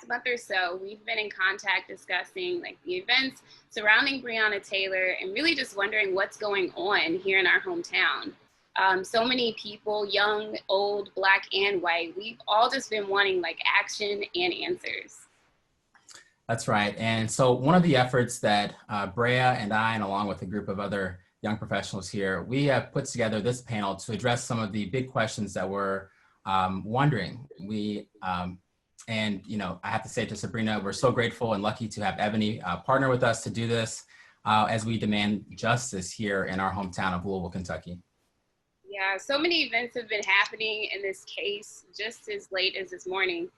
past month or so, we've been in contact discussing like the events surrounding Breonna Taylor and really just wondering what's going on here in our hometown. So many people, young, old, Black, and white, we've all just been wanting like action and answers. That's right. And so one of the efforts that Breea and I, and along with a group of other young professionals here, we have put together this panel to address some of the big questions that we're wondering. And you know, I have to say to Sabrina, we're so grateful and lucky to have EBONY partner with us to do this as we demand justice here in our hometown of Louisville, Kentucky. Yeah, so many events have been happening in this case just as late as this morning.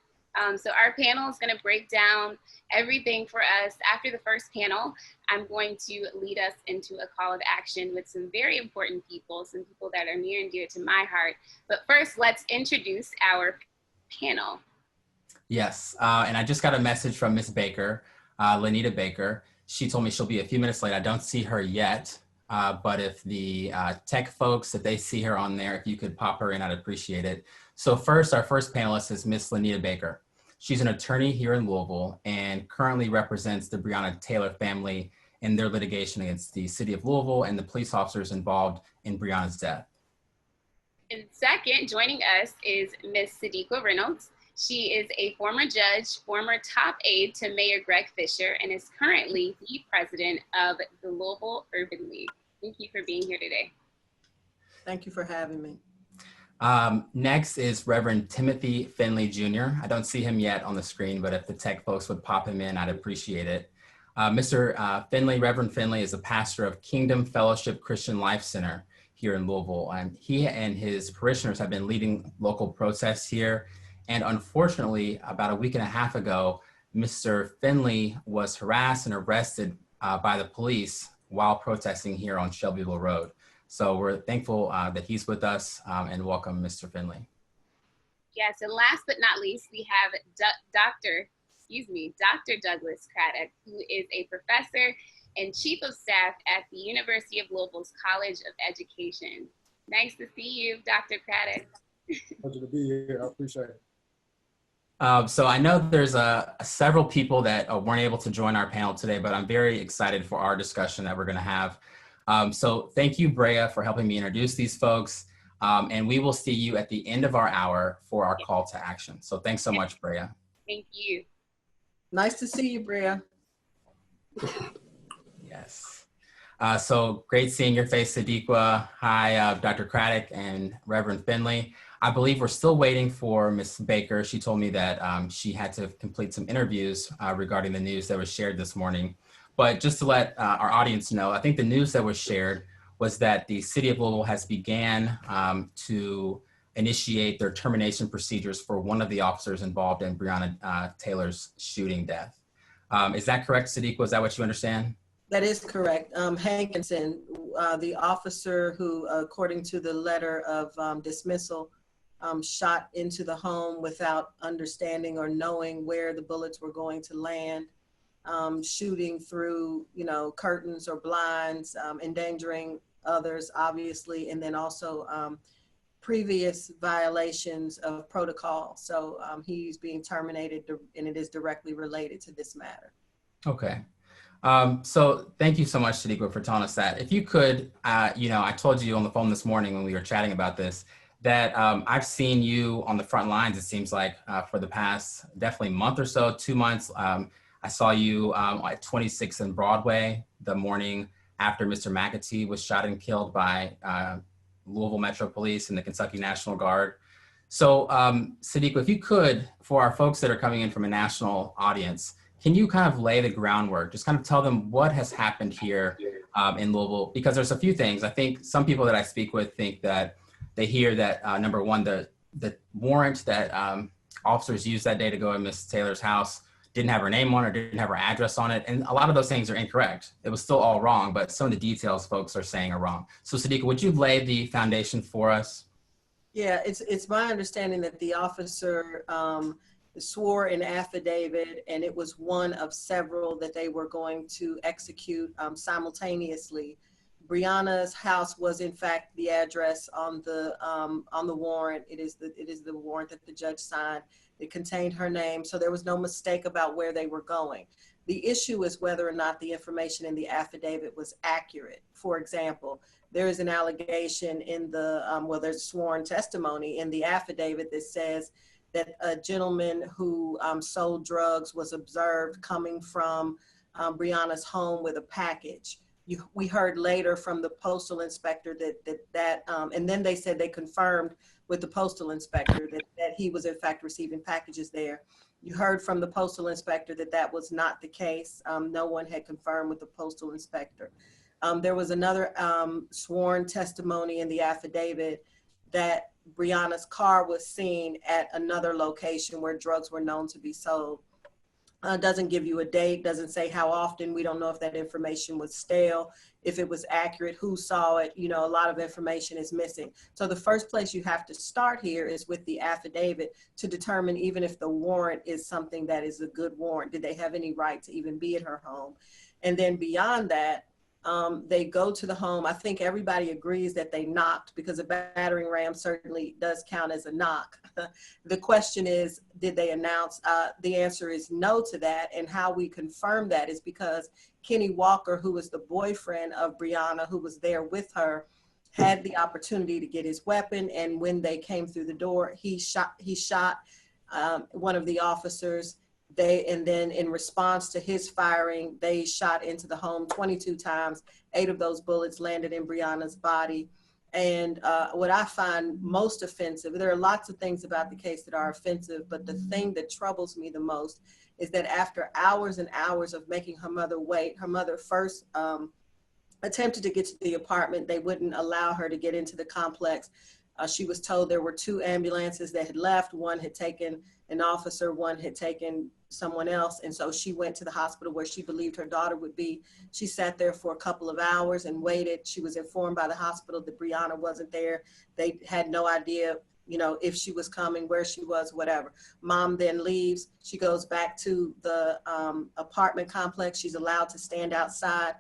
So our panel is going to break down everything for us. After the first panel, I'm going to lead us into a call of action with some very important people, some people that are near and dear to my heart. But first, let's introduce our panel. Yes, and I just got a message from Miss Baker, Lanita Baker. She told me she'll be a few minutes late. I don't see her yet, but if the tech folks, if they see her on there, if you could pop her in, I'd appreciate it. So first, our first panelist is Miss Lanita Baker. She's an attorney here in Louisville and currently represents the Breonna Taylor family in their litigation against the city of Louisville and the police officers involved in Breonna's death. And second, joining us is Miss Sadiqa Reynolds. She is a former judge, former top aide to Mayor Greg Fisher, and is currently the president of the Louisville Urban League. Thank you for being here today. Thank you for having me. Next is Reverend Timothy Finley Jr. I don't see him yet on the screen, but if the tech folks would pop him in, I'd appreciate it. Mr. Finley, Reverend Finley, is a pastor of Kingdom Fellowship Christian Life Center here in Louisville, and he and his parishioners have been leading local protests here. And unfortunately, about a week and a half ago, Mr. Finley was harassed and arrested by the police while protesting here on Shelbyville Road. So we're thankful that he's with us, and welcome, Mr. Finley. Yes, and last but not least, we have Dr. Douglas Craddock, who is a professor and chief of staff at the University of Louisville's College of Education. Nice to see you, Dr. Craddock. Pleasure to be here. I appreciate it. So I know there's several people that weren't able to join our panel today, but I'm very excited for our discussion that we're going to have. So thank you, Breea, for helping me introduce these folks. And we will see you at the end of our hour for our call to action. So thanks so much, Breea. Thank you. Nice to see you, Breea. Yes. So great seeing your face, Sadiqa. Hi, Dr. Craddock and Reverend Finley. I believe we're still waiting for Ms. Baker. She told me that she had to complete some interviews regarding the news that was shared this morning. But just to let our audience know, I think the news that was shared was that the city of Louisville has began to initiate their termination procedures for one of the officers involved in Breonna Taylor's shooting death. Is that correct, Sadiqa? Is that what you understand? That is correct. Hankinson, the officer who, according to the letter of dismissal, shot into the home without understanding or knowing where the bullets were going to land, shooting through, curtains or blinds, endangering others, obviously, and then also previous violations of protocol. So he's being terminated, and it is directly related to this matter. Okay. So thank you so much, Sadiqa, for telling us that. If you could, I told you on the phone this morning when we were chatting about this, that I've seen you on the front lines, it seems like, for the past definitely month or so, 2 months. I saw you at 26th and Broadway the morning after Mr. McAtee was shot and killed by Louisville Metro Police and the Kentucky National Guard. So Sadiqa, if you could, for our folks that are coming in from a national audience, can you kind of lay the groundwork, just kind of tell them what has happened here in Louisville? Because there's a few things. I think some people that I speak with think that they hear that, number one, the warrant that officers used that day to go in Miss Taylor's house didn't have her name on it, or didn't have her address on it. And a lot of those things are incorrect. It was still all wrong, but some of the details folks are saying are wrong. So Sadiqa, would you lay the foundation for us? Yeah, it's my understanding that the officer swore an affidavit, and it was one of several that they were going to execute simultaneously. Breonna's house was in fact the address on the warrant. It is the warrant that the judge signed. It contained her name, so there was no mistake about where they were going. The issue is whether or not the information in the affidavit was accurate. For example, there is an allegation in the, well, there's sworn testimony in the affidavit that says that a gentleman who sold drugs was observed coming from Breonna's home with a package. We heard later from the postal inspector that and then they said they confirmed with the postal inspector that he was in fact receiving packages there. You heard from the postal inspector that that was not the case. No one had confirmed with the postal inspector. There was another sworn testimony in the affidavit that Breonna's car was seen at another location where drugs were known to be sold. Doesn't give you a date, doesn't say how often. We don't know if that information was stale, if it was accurate, who saw it. You know, a lot of information is missing. So the first place you have to start here is with the affidavit to determine even if the warrant is something that is a good warrant. Did they have any right to even be at her home? And then beyond that, they go to the home. I think everybody agrees that they knocked, because a battering ram certainly does count as a knock. The question is, did they announce? The answer is no to that. And how we confirm that is because Kenny Walker, who was the boyfriend of Breonna, who was there with her, had the opportunity to get his weapon. And when they came through the door, he shot one of the officers. And then in response to his firing, they shot into the home 22 times. 8 of those bullets landed in Breonna's body. And what I find most offensive, there are lots of things about the case that are offensive, but the thing that troubles me the most is that after hours and hours of making her mother wait, her mother first attempted to get to the apartment. They wouldn't allow her to get into the complex. She was told there were 2 ambulances that had left. One had taken an officer, one had taken someone else. And so she went to the hospital where she believed her daughter would be. She sat there for a couple of hours and waited. She was informed by the hospital that Breonna wasn't there. They had no idea, you know, if she was coming, where she was, whatever. Mom then leaves. She goes back to the apartment complex. She's allowed to stand outside.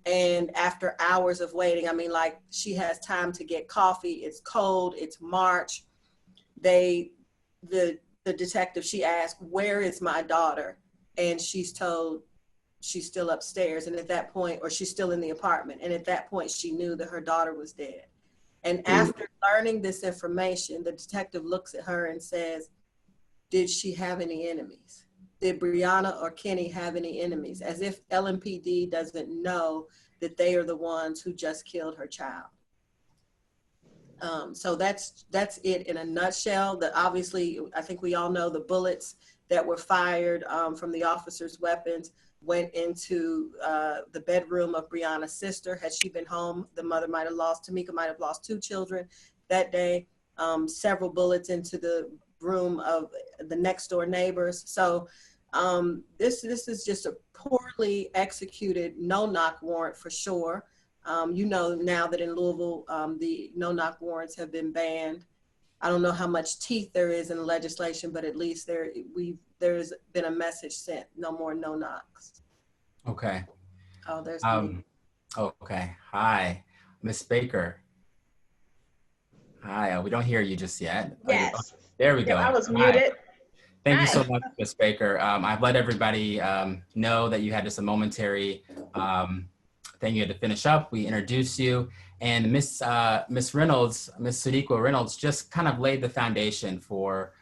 And after hours of waiting, I mean, like, she has time to get coffee. It's cold, it's March. The detective, she asked, where is my daughter? And she's told she's still upstairs. And at that point, or she's still in the apartment. And at that point, she knew that her daughter was dead. And after learning this information, the detective looks at her and says, did she have any enemies? Did Breonna or Kenny have any enemies? As if LMPD doesn't know that they are the ones who just killed her child. So that's it in a nutshell. That obviously, I think we all know the bullets that were fired from the officer's weapons went into the bedroom of Breonna's sister. Had she been home, the mother might have lost, Tamika might have lost 2 children that day. Several bullets into the room of the next door neighbors. So this is just a poorly executed no-knock warrant for sure. You know now that in Louisville, the no-knock warrants have been banned. I don't know how much teeth there is in the legislation, but at least there's been a message sent: no more no-knocks. Okay. Oh, there's okay. Hi, Miss Baker. Hi. We don't hear you just yet. Yes. There we go. I was muted. Thank you so much, Miss Baker. I've let everybody know that you had just a momentary thing you had to finish up. We introduced you, and Miss Reynolds, Miss Sadiqua Reynolds, just kind of laid the foundation for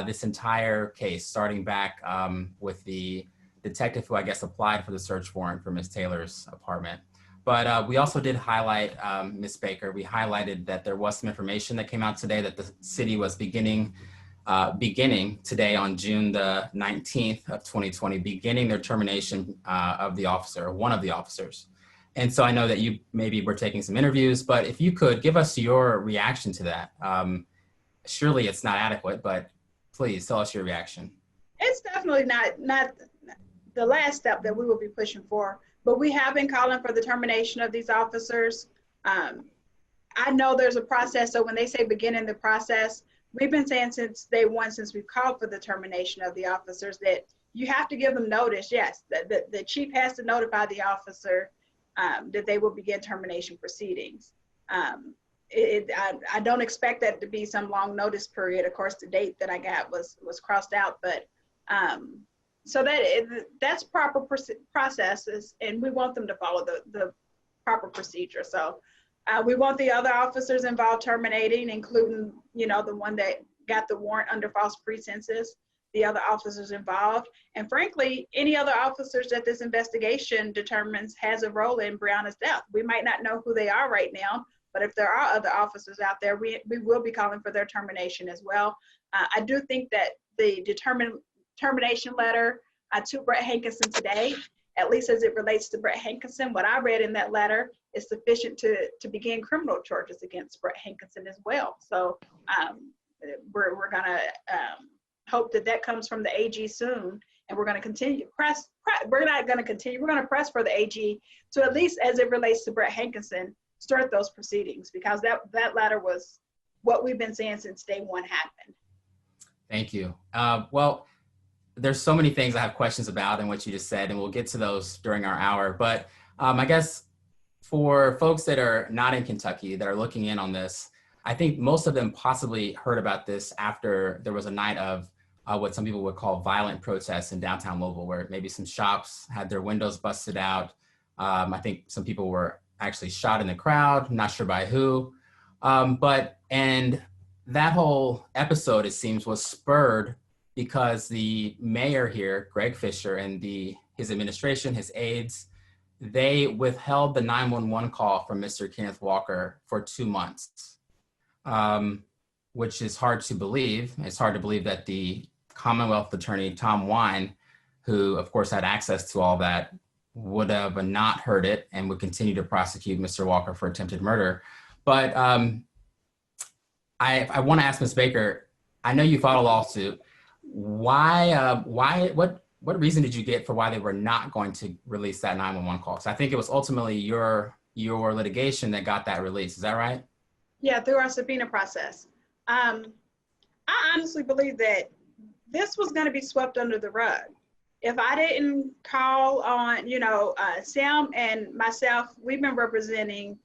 this entire case, starting back with the detective who I guess applied for the search warrant for Miss Taylor's apartment. But we also did highlight, Miss Baker, we highlighted that there was some information that came out today that the city was beginning today on June the 19th of 2020, beginning their termination of the officer, or one of the officers. And so I know that you maybe were taking some interviews, but if you could give us your reaction to that. Surely it's not adequate, but please tell us your reaction. It's definitely not the last step that we will be pushing for, but we have been calling for the termination of these officers. I know there's a process, so when they say beginning the process, we've been saying since day one, since we've called for the termination of the officers, that you have to give them notice. Yes, the chief has to notify the officer that they will begin termination proceedings. I don't expect that to be some long notice period. Of course, the date that I got was crossed out, but so that's proper processes, and we want them to follow the proper procedure. So we want the other officers involved terminating, including, you know, the one that got the warrant under false pretenses, the other officers involved, and frankly, any other officers that this investigation determines has a role in Breonna's death. We might not know who they are right now, but if there are other officers out there, we will be calling for their termination as well. I do think that the termination letter to Brett Hankinson today, at least as it relates to Brett Hankinson, what I read in that letter is sufficient to begin criminal charges against Brett Hankinson as well. So we're gonna hope that comes from the AG soon, and we're gonna continue press. We're not gonna continue. We're gonna press for the AG to, at least as it relates to Brett Hankinson, start those proceedings, because that letter was what we've been saying since day one happened. Thank you. Well, there's so many things I have questions about in what you just said, and we'll get to those during our hour. But I guess for folks that are not in Kentucky, that are looking in on this, I think most of them possibly heard about this after there was a night of what some people would call violent protests in downtown Louisville, where maybe some shops had their windows busted out. I think some people were actually shot in the crowd, not sure by who. And that whole episode, it seems, was spurred because the mayor here, Greg Fisher, and his administration, his aides, they withheld the 911 call from Mr. Kenneth Walker for 2 months, which is hard to believe. It's hard to believe that the Commonwealth attorney, Tom Wine, who of course had access to all that, would have not heard it and would continue to prosecute Mr. Walker for attempted murder. But I want to ask Ms. Baker, I know you filed a lawsuit. What reason did you get for why they were not going to release that 911 call? Because I think it was ultimately your litigation that got that release. Is that right? Yeah, through our subpoena process. I honestly believe that this was going to be swept under the rug. If I didn't call on, Sam and myself, we've been representing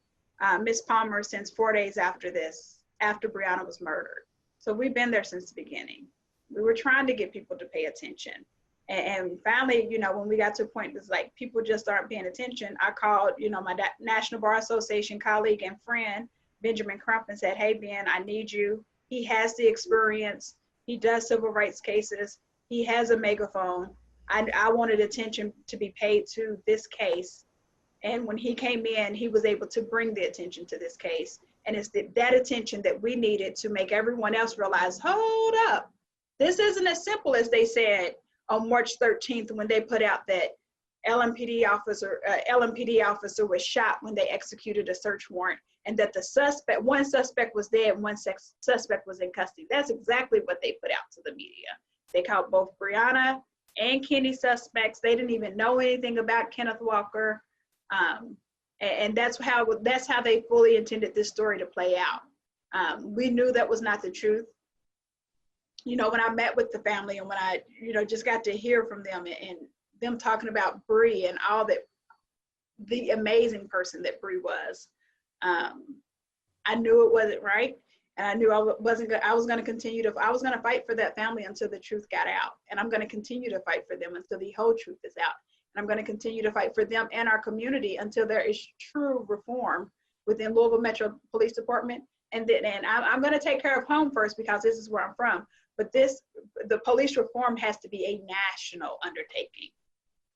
Ms. Palmer since 4 days after Breonna was murdered. So we've been there since the beginning. We were trying to get people to pay attention. And finally, when we got to a point, it's like people just aren't paying attention. I called, my National Bar Association colleague and friend, Benjamin Crump, and said, hey, Ben, I need you. He has the experience. He does civil rights cases. He has a megaphone. I wanted attention to be paid to this case. And when he came in, he was able to bring the attention to this case. And it's that attention that we needed to make everyone else realize, hold up, this isn't as simple as they said on March 13th when they put out that LMPD officer was shot when they executed a search warrant, and that one suspect was dead, one suspect was in custody. That's exactly what they put out to the media. They called both Breonna and Kenny suspects. They didn't even know anything about Kenneth Walker. And that's how they fully intended this story to play out. We knew that was not the truth. When I met with the family and when I, just got to hear from them and them talking about Bree and all that, the amazing person that Bree was, I knew it wasn't right. And I knew I was going to continue I was going to fight for that family until the truth got out. And I'm going to continue to fight for them until the whole truth is out. And I'm going to continue to fight for them and our community until there is true reform within Louisville Metro Police Department. And I'm going to take care of home first because this is where I'm from. But the police reform has to be a national undertaking.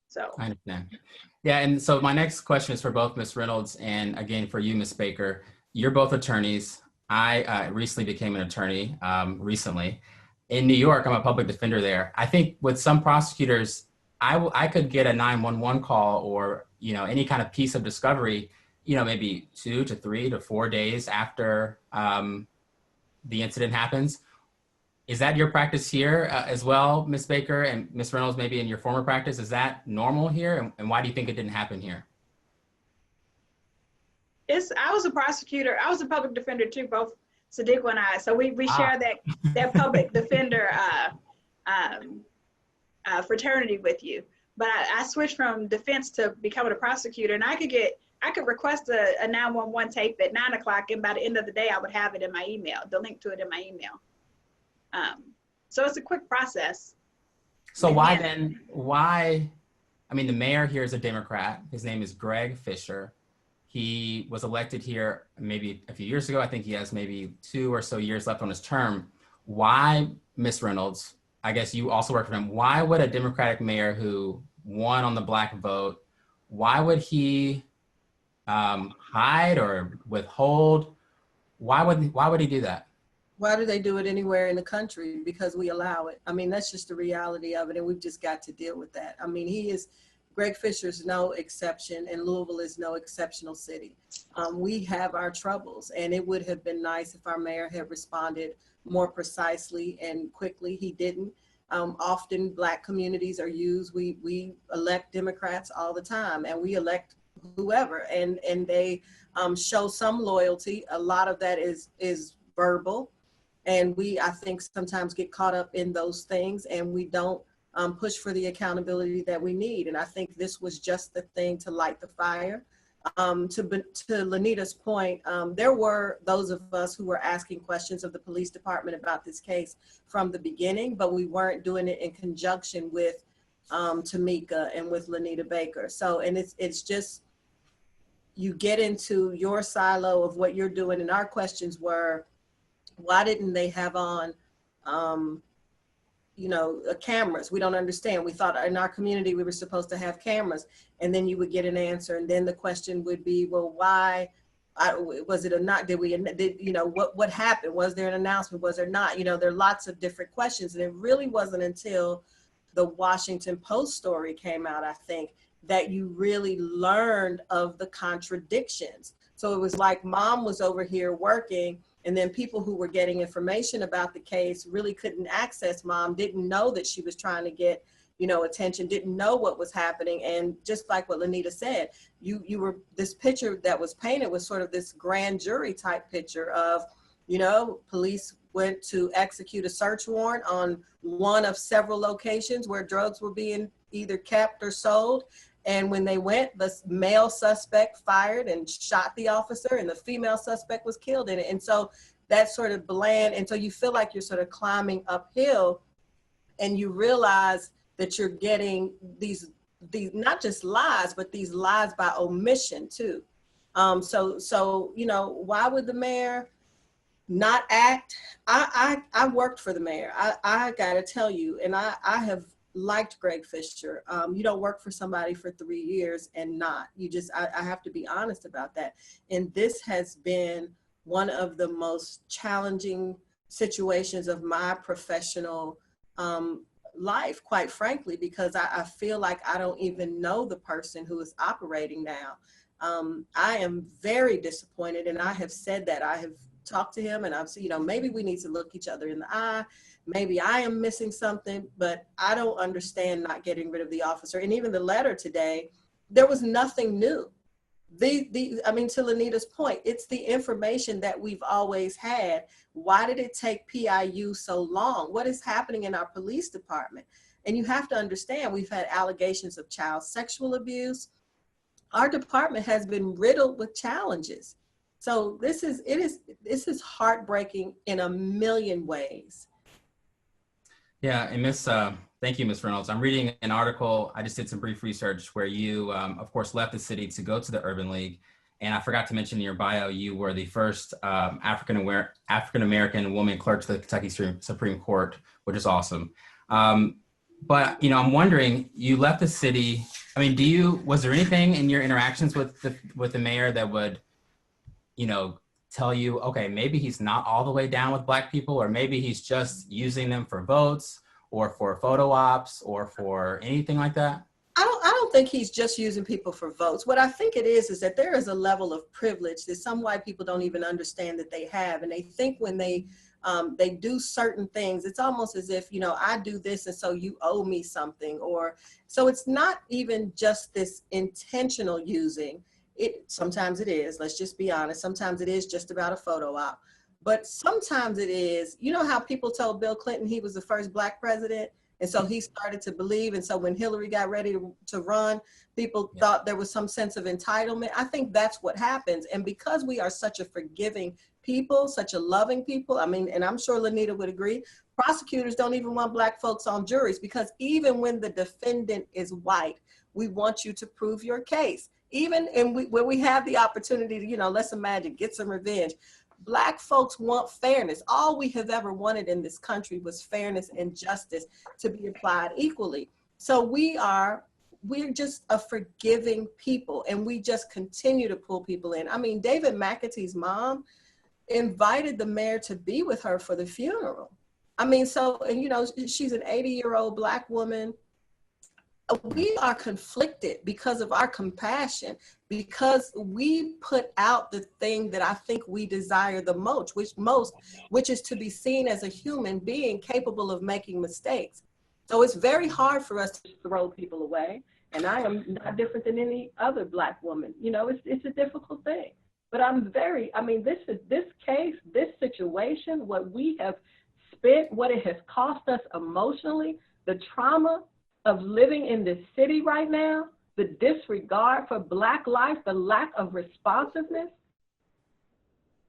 So I understand. Yeah, and so my next question is for both Ms. Reynolds and again for you, Ms. Baker. You're both attorneys. I recently became an attorney recently. In New York, I'm a public defender there. I think with some prosecutors, I could get a 911 call or any kind of piece of discovery, maybe 2 to 3 to 4 days after the incident happens. Is that your practice here as well, Ms. Baker and Ms. Reynolds, maybe in your former practice? Is that normal here? And why do you think it didn't happen here? I was a prosecutor. I was a public defender too, both Sadiq and I. So we share that public defender fraternity with you. But I switched from defense to becoming a prosecutor, and I could get I could request a 911 tape at 9 o'clock, and by the end of the day, I would have it in my email, the link to it in my email. So it's a quick process. So why, I mean, the mayor here is a Democrat. His name is Greg Fisher. He was elected here maybe a few years ago. I think he has maybe 2 or so years left on his term. Why, Ms. Reynolds, I guess you also work for him, why would a Democratic mayor who won on the Black vote, why would he hide or withhold? Why would he do that? Why do they do it anywhere in the country? Because we allow it. I mean, that's just the reality of it, and we've just got to deal with that. I mean, Greg Fisher's no exception, and Louisville is no exceptional city. We have our troubles, and it would have been nice if our mayor had responded more precisely and quickly. He didn't. Often Black communities are used. We elect Democrats all the time, and we elect whoever, and they show some loyalty. A lot of that is verbal, and I think sometimes get caught up in those things, and we don't push for the accountability that we need. And I think this was just the thing to light the fire. To Lanita's point, there were those of us who were asking questions of the police department about this case from the beginning, but we weren't doing it in conjunction with Tamika and with Lanita Baker. So, and it's just, you get into your silo of what you're doing, and our questions were, why didn't they have on cameras? We don't understand. We thought in our community we were supposed to have cameras, and then you would get an answer, and then the question would be, well, why was it or not? What happened? Was there an announcement? Was there not? There are lots of different questions, and it really wasn't until the Washington Post story came out, I think, that you really learned of the contradictions. So it was like mom was over here working, and then people who were getting information about the case really couldn't access mom, didn't know that she was trying to get, attention, didn't know what was happening. And just like what Lanita said, this picture that was painted was sort of this grand jury type picture of, police went to execute a search warrant on one of several locations where drugs were being either kept or sold. And when they went, the male suspect fired and shot the officer, and the female suspect was killed in it. And so that's sort of bland. And so you feel like you're sort of climbing uphill, and you realize that you're getting these not just lies, but these lies by omission too. So why would the mayor not act? I worked for the mayor. I got to tell you, and I have liked Greg Fisher. You don't work for somebody for 3 years and not. I have to be honest about that. And this has been one of the most challenging situations of my professional life, quite frankly, because I feel like I don't even know the person who is operating now. I am very disappointed, and I have said that. I have talked to him, and I've said, maybe we need to look each other in the eye. Maybe I am missing something, but I don't understand not getting rid of the officer. And even the letter today, there was nothing new. To Lanita's point, it's the information that we've always had. Why did it take PIU so long? What is happening in our police department? And you have to understand, we've had allegations of child sexual abuse. Our department has been riddled with challenges. So this is heartbreaking in a million ways. Yeah, and thank you, Ms. Reynolds. I'm reading an article. I just did some brief research where you, of course, left the city to go to the Urban League. And I forgot to mention in your bio, you were the first African-American woman clerk to the Kentucky Supreme Court, which is awesome. But, I'm wondering, you left the city. I mean, was there anything in your interactions with the mayor that would, tell you, okay, maybe he's not all the way down with Black people, or maybe he's just using them for votes or for photo ops or for anything like that? I don't think he's just using people for votes. What I think it is that there is a level of privilege that some white people don't even understand that they have. And they think when they do certain things, it's almost as if, I do this and so you owe me something. So it's not even just this intentional using. Sometimes it is, let's just be honest. Sometimes it is just about a photo op. But sometimes it is, how people told Bill Clinton he was the first Black president? And so he started to believe. And so when Hillary got ready to run, people thought there was some sense of entitlement. I think that's what happens. And because we are such a forgiving people, such a loving people, I mean, and I'm sure Lanita would agree, prosecutors don't even want Black folks on juries, because even when the defendant is white, we want you to prove your case. Even when we have the opportunity to, you know, let's imagine, get some revenge. Black folks want fairness. All we have ever wanted in this country was fairness and justice to be applied equally. So we're just a forgiving people, and we just continue to pull people in. I mean, David McAtee's mom invited the mayor to be with her for the funeral. I mean, so, and you know, she's an 80-year-old Black woman. We are conflicted because of our compassion, because we put out the thing that I think we desire the most, which is to be seen as a human being capable of making mistakes. So it's very hard for us to throw people away. And I am not different than any other Black woman. You know, it's a difficult thing. But I mean, this case, this situation, what we have spent, what it has cost us emotionally, the trauma of living in this city right now, the disregard for Black life, the lack of responsiveness,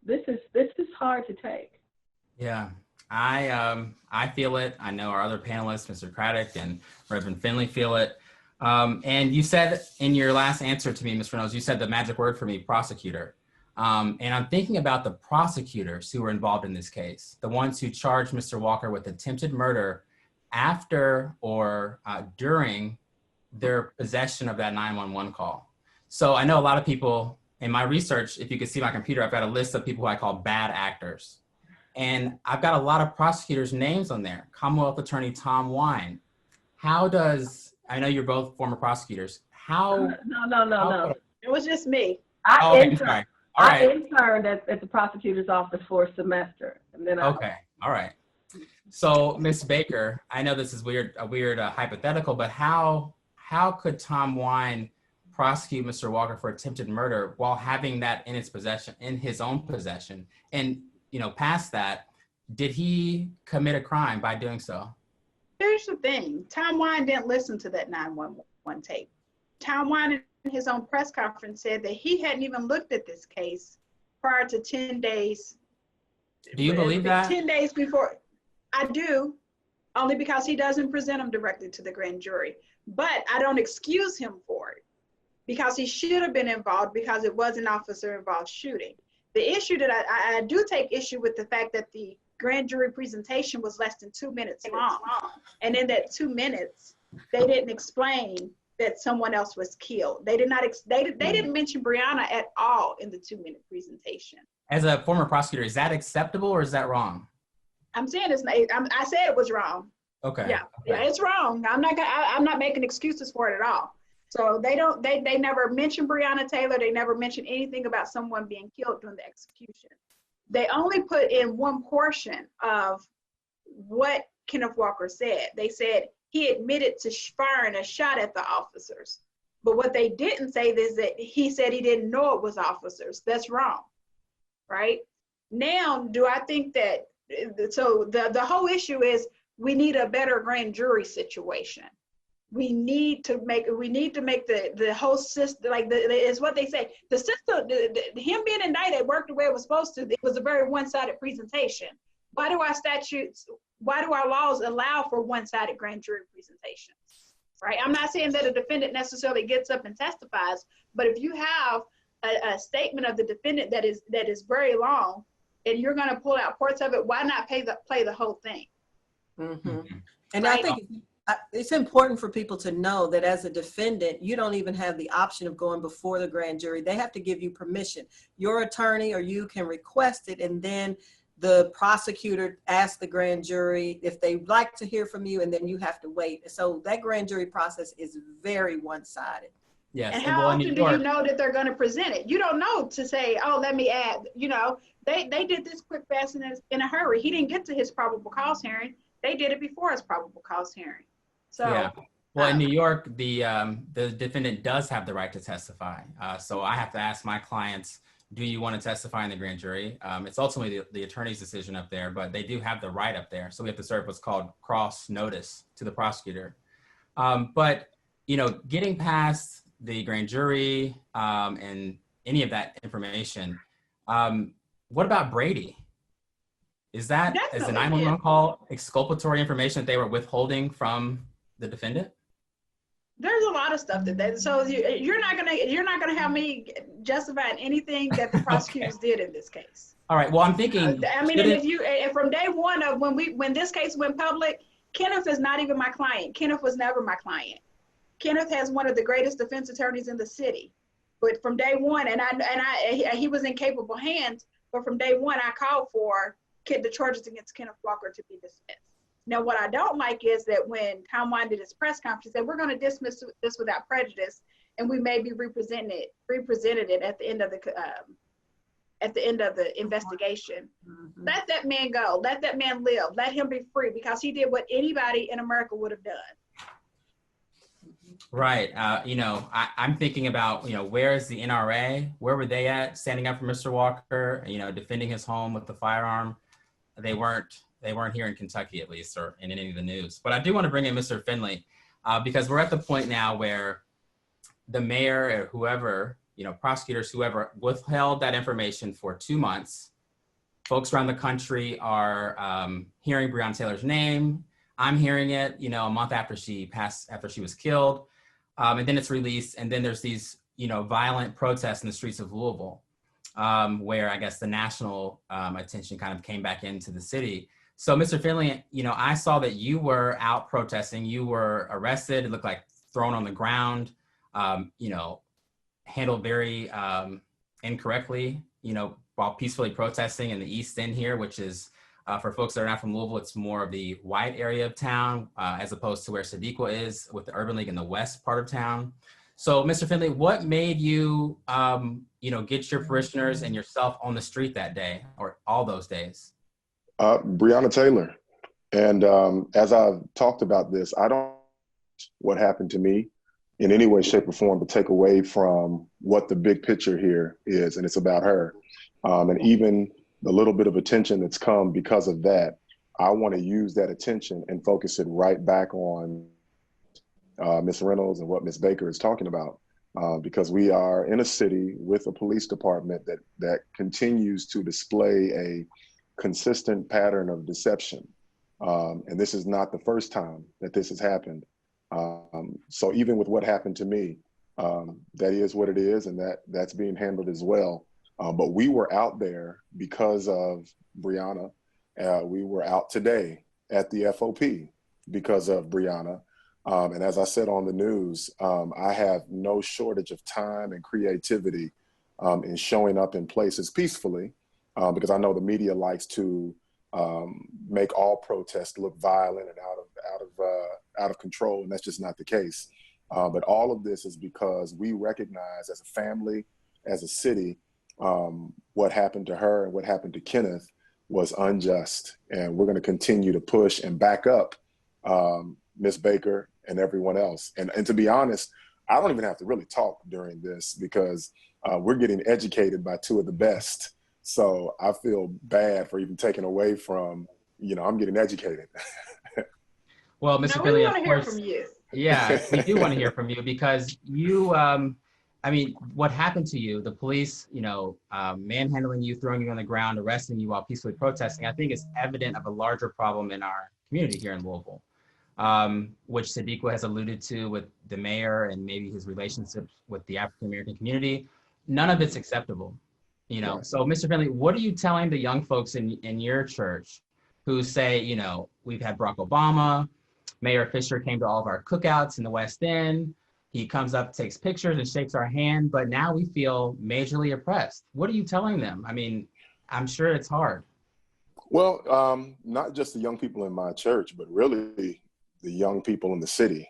this is hard to take. Yeah, I feel it. I know our other panelists, Mr. Craddock and Reverend Finley, feel it. And you said in your last answer to me, Ms. Reynolds, you said the magic word for me, prosecutor. And I'm thinking about the prosecutors who were involved in this case, the ones who charged Mr. Walker with attempted murder after or during their possession of that 911 call. So I know a lot of people in my research, if you can see my computer, I've got a list of people who I call bad actors. And I've got a lot of prosecutors' names on there. Commonwealth Attorney Tom Wine. I know you're both former prosecutors. No. It was just me. I interned at the prosecutor's office for a semester. And then okay, all right. So, Ms. Baker, I know this is a weird hypothetical, but how could Tom Wine prosecute Mr. Walker for attempted murder while having that in his own possession? And, you know, past that, did he commit a crime by doing so? Here's the thing. Tom Wine didn't listen to that 911 tape. Tom Wine in his own press conference said that he hadn't even looked at this case prior to 10 days. Do you believe that? 10 days before. I do, only because he doesn't present them directly to the grand jury. But I don't excuse him for it, because he should have been involved, because it was an officer-involved shooting. The issue that I do take issue with the fact that the grand jury presentation was less than 2 minutes long. And in that 2 minutes, they didn't explain that someone else was killed. They didn't mention Breonna at all in the 2-minute presentation. As a former prosecutor, is that acceptable or is that wrong? I'm saying I said it was wrong. Okay. Yeah, it's wrong. I'm not making excuses for it at all. So they never mentioned Breonna Taylor. They never mentioned anything about someone being killed during the execution. They only put in one portion of what Kenneth Walker said. They said he admitted to firing a shot at the officers. But what they didn't say is that he said he didn't know it was officers. That's wrong, right? Now, do I think that, so the whole issue is we need a better grand jury situation. We need to make the whole system, like is what they say, the system, him being indicted worked the way it was supposed to. It was a very one-sided presentation. Why do our laws allow for one-sided grand jury presentations, right? I'm not saying that a defendant necessarily gets up and testifies, but if you have a statement of the defendant that is very long, and you're going to pull out parts of it, why not play the whole thing? Mm-hmm. And right? I think it's important for people to know that as a defendant, you don't even have the option of going before the grand jury. They have to give you permission. Your attorney or you can request it, and then the prosecutor asks the grand jury if they'd like to hear from you, and then you have to wait. So that grand jury process is very one-sided. Yes. And how often do you know that they're going to present it? You don't know to say, oh, let me add, they did this quick, fast, and in a hurry. He didn't get to his probable cause hearing. They did it before his probable cause hearing. So, yeah. Well, in New York, the defendant does have the right to testify. So I have to ask my clients do you want to testify in the grand jury? It's ultimately the attorney's decision up there, but they do have the right up there. So we have to serve what's called cross notice to the prosecutor. But, getting past the grand jury and any of that information, what about Brady? Is the 911 call exculpatory information that they were withholding from the defendant? There's a lot of stuff so you're not gonna have me justifying anything that the prosecutors did in this case. All right. Well, I'm thinking. If from day one of when this case went public, Kenneth is not even my client. Kenneth was never my client. Kenneth has one of the greatest defense attorneys in the city, but from day one, he was in capable hands. But from day one, I called for the charges against Kenneth Walker to be dismissed. Now, what I don't like is that when Tom Wine did his press conference, he said, we're going to dismiss this without prejudice, and we may be represented it at the end of the investigation. Mm-hmm. Let that man go. Let that man live. Let him be free, because he did what anybody in America would have done. Right. I'm thinking about, where is the NRA? Where were they at standing up for Mr. Walker, defending his home with the firearm? They weren't here in Kentucky, at least, or in any of the news. But I do want to bring in Mr. Finley, because we're at the point now where the mayor or whoever, prosecutors, whoever, withheld that information for 2 months. Folks around the country are hearing Breonna Taylor's name. I'm hearing it, a month after she was killed. And then it's released. And then there's these, violent protests in the streets of Louisville, where I guess the national attention kind of came back into the city. So, Mr. Finley, I saw that you were out protesting. You were arrested. It looked like thrown on the ground, handled very incorrectly, while peacefully protesting in the East End here, which is, for folks that are not from Louisville, it's more of the white area of town, as opposed to where Sadiqa is with the Urban League in the west part of town. So, Mr. Finley, what made you, get your parishioners and yourself on the street that day, or all those days? Breonna Taylor. And as I've talked about this, I don't what happened to me in any way, shape, or form to take away from what the big picture here is, and it's about her. And even the little bit of attention that's come because of that, I want to use that attention and focus it right back on Ms. Reynolds and what Ms. Baker is talking about. Because we are in a city with a police department that continues to display a consistent pattern of deception. And this is not the first time that this has happened. So even with what happened to me, that is what it is, and that's being handled as well. But we were out there because of Breonna. We were out today at the FOP because of Breonna. And as I said on the news, I have no shortage of time and creativity in showing up in places peacefully, because I know the media likes to make all protests look violent and out of control, and that's just not the case. But all of this is because we recognize as a family, as a city, what happened to her and what happened to Kenneth was unjust, and we're going to continue to push and back up Ms. Baker and everyone else. And to be honest, I don't even have to really talk during this because we're getting educated by two of the best. So I feel bad for even taking away from, I'm getting educated. Well, Mr. Now, Finley, we want to hear from you. Yeah, we do want to hear from you because you, what happened to you, the police, manhandling you, throwing you on the ground, arresting you while peacefully protesting, I think is evident of a larger problem in our community here in Louisville, which Sadiqa has alluded to with the mayor and maybe his relationships with the African-American community. None of it's acceptable, Right. So Mr. Finley, what are you telling the young folks in your church who say, we've had Barack Obama, Mayor Fisher came to all of our cookouts in the West End. He comes up, takes pictures and shakes our hand, but now we feel majorly oppressed. What are you telling them? I'm sure it's hard. Well, not just the young people in my church, but really the young people in the city.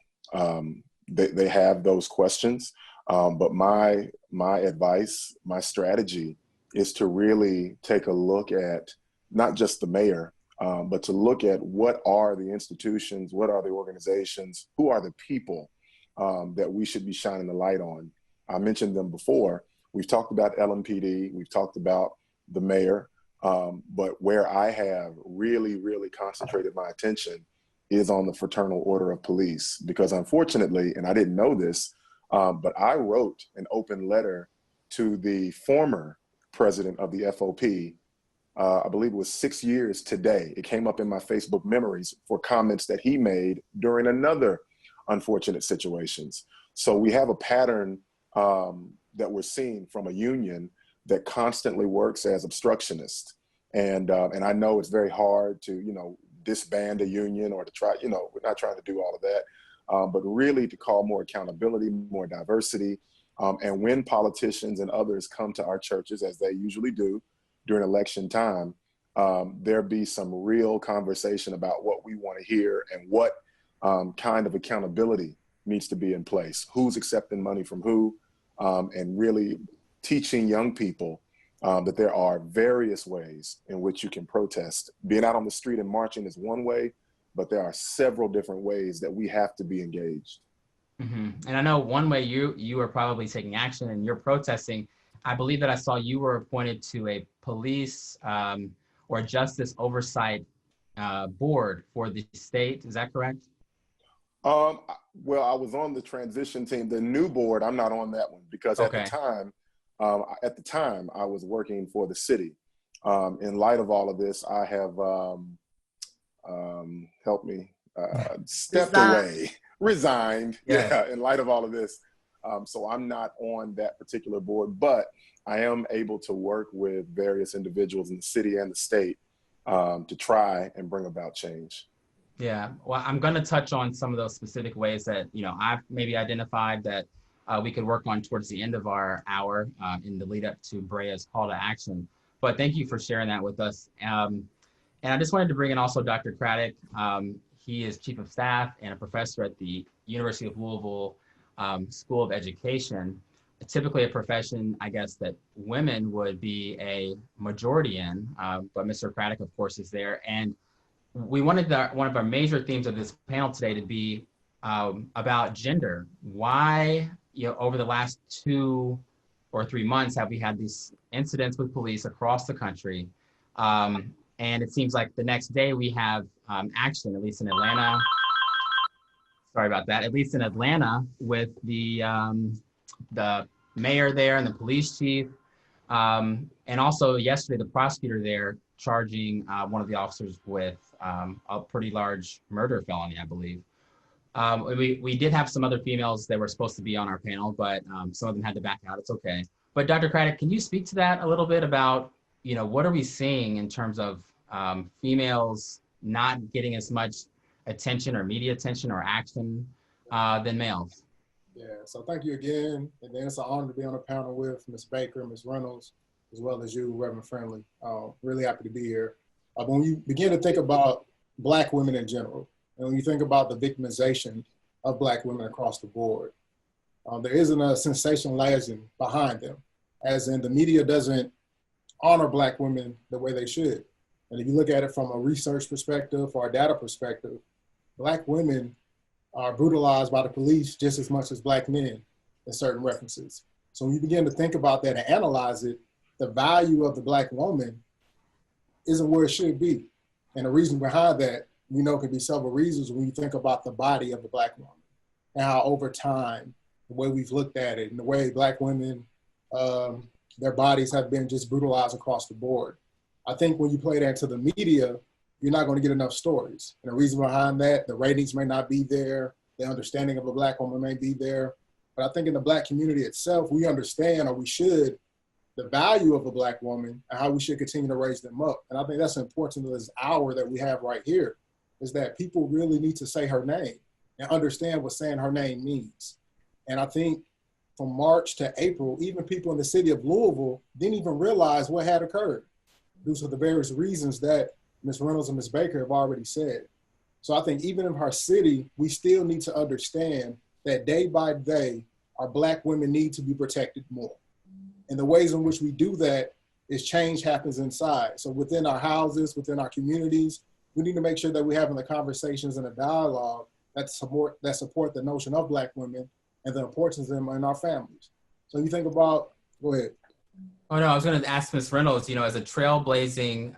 They have those questions, but my advice, my strategy is to really take a look at not just the mayor, but to look at what are the institutions, what are the organizations, who are the people that we should be shining the light on. I mentioned them before, We've talked about LMPD, we've talked about the mayor, but where I have really, really concentrated my attention is on the Fraternal Order of Police, because unfortunately, and I didn't know this, but I wrote an open letter to the former president of the FOP. I believe it was 6 years today. It came up in my Facebook memories for comments that he made during another unfortunate situations. So we have a pattern that we're seeing from a union that constantly works as obstructionist. And I know it's very hard to, disband a union or to try, we're not trying to do all of that, but really to call more accountability, more diversity. And when politicians and others come to our churches, as they usually do during election time, there be some real conversation about what we want to hear and what kind of accountability needs to be in place, who's accepting money from who, and really teaching young people that there are various ways in which you can protest. Being out on the street and marching is one way, but there are several different ways that we have to be engaged. Mm-hmm. And I know one way you are probably taking action and you're protesting. I believe that I saw you were appointed to a police or justice oversight board for the state. Is that correct? Well, I was on the transition team. The new board, I'm not on that one because at the time I was working for the city. In light of all of this, I have helped me stepped away, resigned. Yeah, in light of all of this. So I'm not on that particular board, but I am able to work with various individuals in the city and the state to try and bring about change. Yeah, well, I'm going to touch on some of those specific ways that, I've maybe identified that we could work on towards the end of our hour in the lead up to Brea's call to action. But thank you for sharing that with us. And I just wanted to bring in also Dr. Craddock. He is chief of staff and a professor at the University of Louisville School of Education. Typically a profession, I guess, that women would be a majority in, but Mr. Craddock, of course, is there. And we wanted one of our major themes of this panel today to be about gender. Why, over the last 2 or 3 months have we had these incidents with police across the country? And it seems like the next day we have action, at least in Atlanta. Sorry about that. At least in Atlanta, with the mayor there and the police chief, and also yesterday the prosecutor there charging one of the officers with a pretty large murder felony, I believe. We did have some other females that were supposed to be on our panel, but some of them had to back out. It's okay. But Dr. Craddock, can you speak to that a little bit about, what are we seeing in terms of females not getting as much attention or media attention or action than males? Yeah, so thank you again. And then it's an honor to be on a panel with Ms. Baker, Ms. Reynolds, as well as you, Reverend Friendly. Really happy to be here. When you begin to think about Black women in general, and when you think about the victimization of Black women across the board, there isn't a sensationalizing behind them, as in the media doesn't honor Black women the way they should. And if you look at it from a research perspective or a data perspective, Black women are brutalized by the police just as much as Black men in certain references. So when you begin to think about that and analyze it, the value of the Black woman isn't where it should be. And the reason behind that, could be several reasons when you think about the body of the Black woman and how over time, the way we've looked at it and the way Black women, their bodies have been just brutalized across the board. I think when you play that into the media, you're not going to get enough stories. And the reason behind that, the ratings may not be there, the understanding of a Black woman may be there. But I think in the Black community itself, we understand, or we should, the value of a Black woman and how we should continue to raise them up. And I think that's important to this hour that we have right here, is that people really need to say her name and understand what saying her name means. And I think from March to April, even people in the city of Louisville didn't even realize what had occurred due to the various reasons that Ms. Reynolds and Ms. Baker have already said. So I think even in our city, we still need to understand that day by day, our Black women need to be protected more. And the ways in which we do that is change happens inside. So within our houses, within our communities, we need to make sure that we're having the conversations and the dialogue that support the notion of Black women and the importance of them in our families. So you think about Go ahead. Oh no, I was going to ask Ms. Reynolds, as a trailblazing,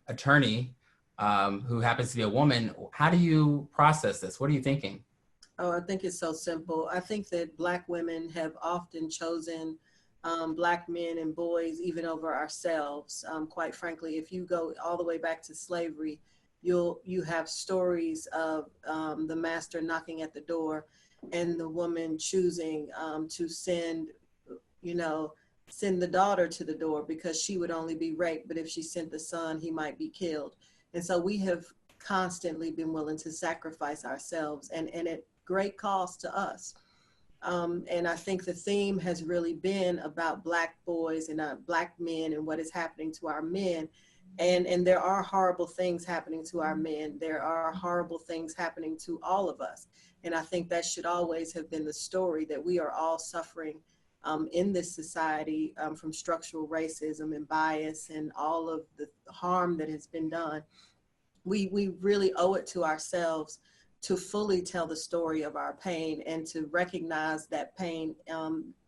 attorney who happens to be a woman, how do you process this? What are you thinking? Oh, I think it's so simple. I think that Black women have often chosen Black men and boys even over ourselves. Quite frankly, if you go all the way back to slavery, you have stories of the master knocking at the door and the woman choosing to send the daughter to the door because she would only be raped, but if she sent the son, he might be killed. And so we have constantly been willing to sacrifice ourselves and at great cost to us. And I think the theme has really been about Black boys and Black men and what is happening to our men. And there are horrible things happening to our men. There are horrible things happening to all of us. And I think that should always have been the story, that we are all suffering in this society from structural racism and bias and all of the harm that has been done. We really owe it to ourselves to fully tell the story of our pain and to recognize that pain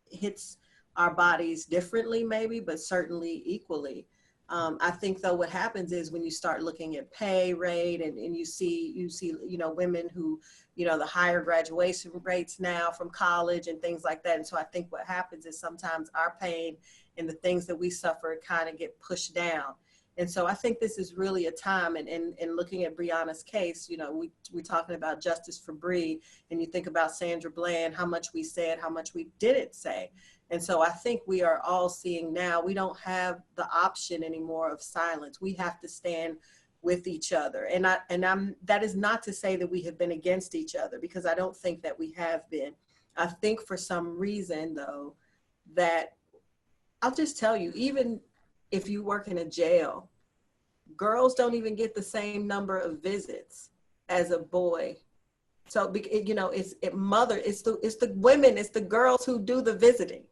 hits our bodies differently maybe, but certainly equally. I think though what happens is when you start looking at pay rate and you see women who, the higher graduation rates now from college and things like that. And so I think what happens is sometimes our pain and the things that we suffer kind of get pushed down. And so I think this is really a time, and looking at Breonna's case, we're talking about justice for Bree, and you think about Sandra Bland, how much we said, how much we didn't say. And so I think we are all seeing now, we don't have the option anymore of silence. We have to stand with each other. And that is not to say that we have been against each other, because I don't think that we have been. I think for some reason though, that I'll just tell you, even if you work in a jail, girls don't even get the same number of visits as a boy. So, it's the women, it's the girls who do the visiting.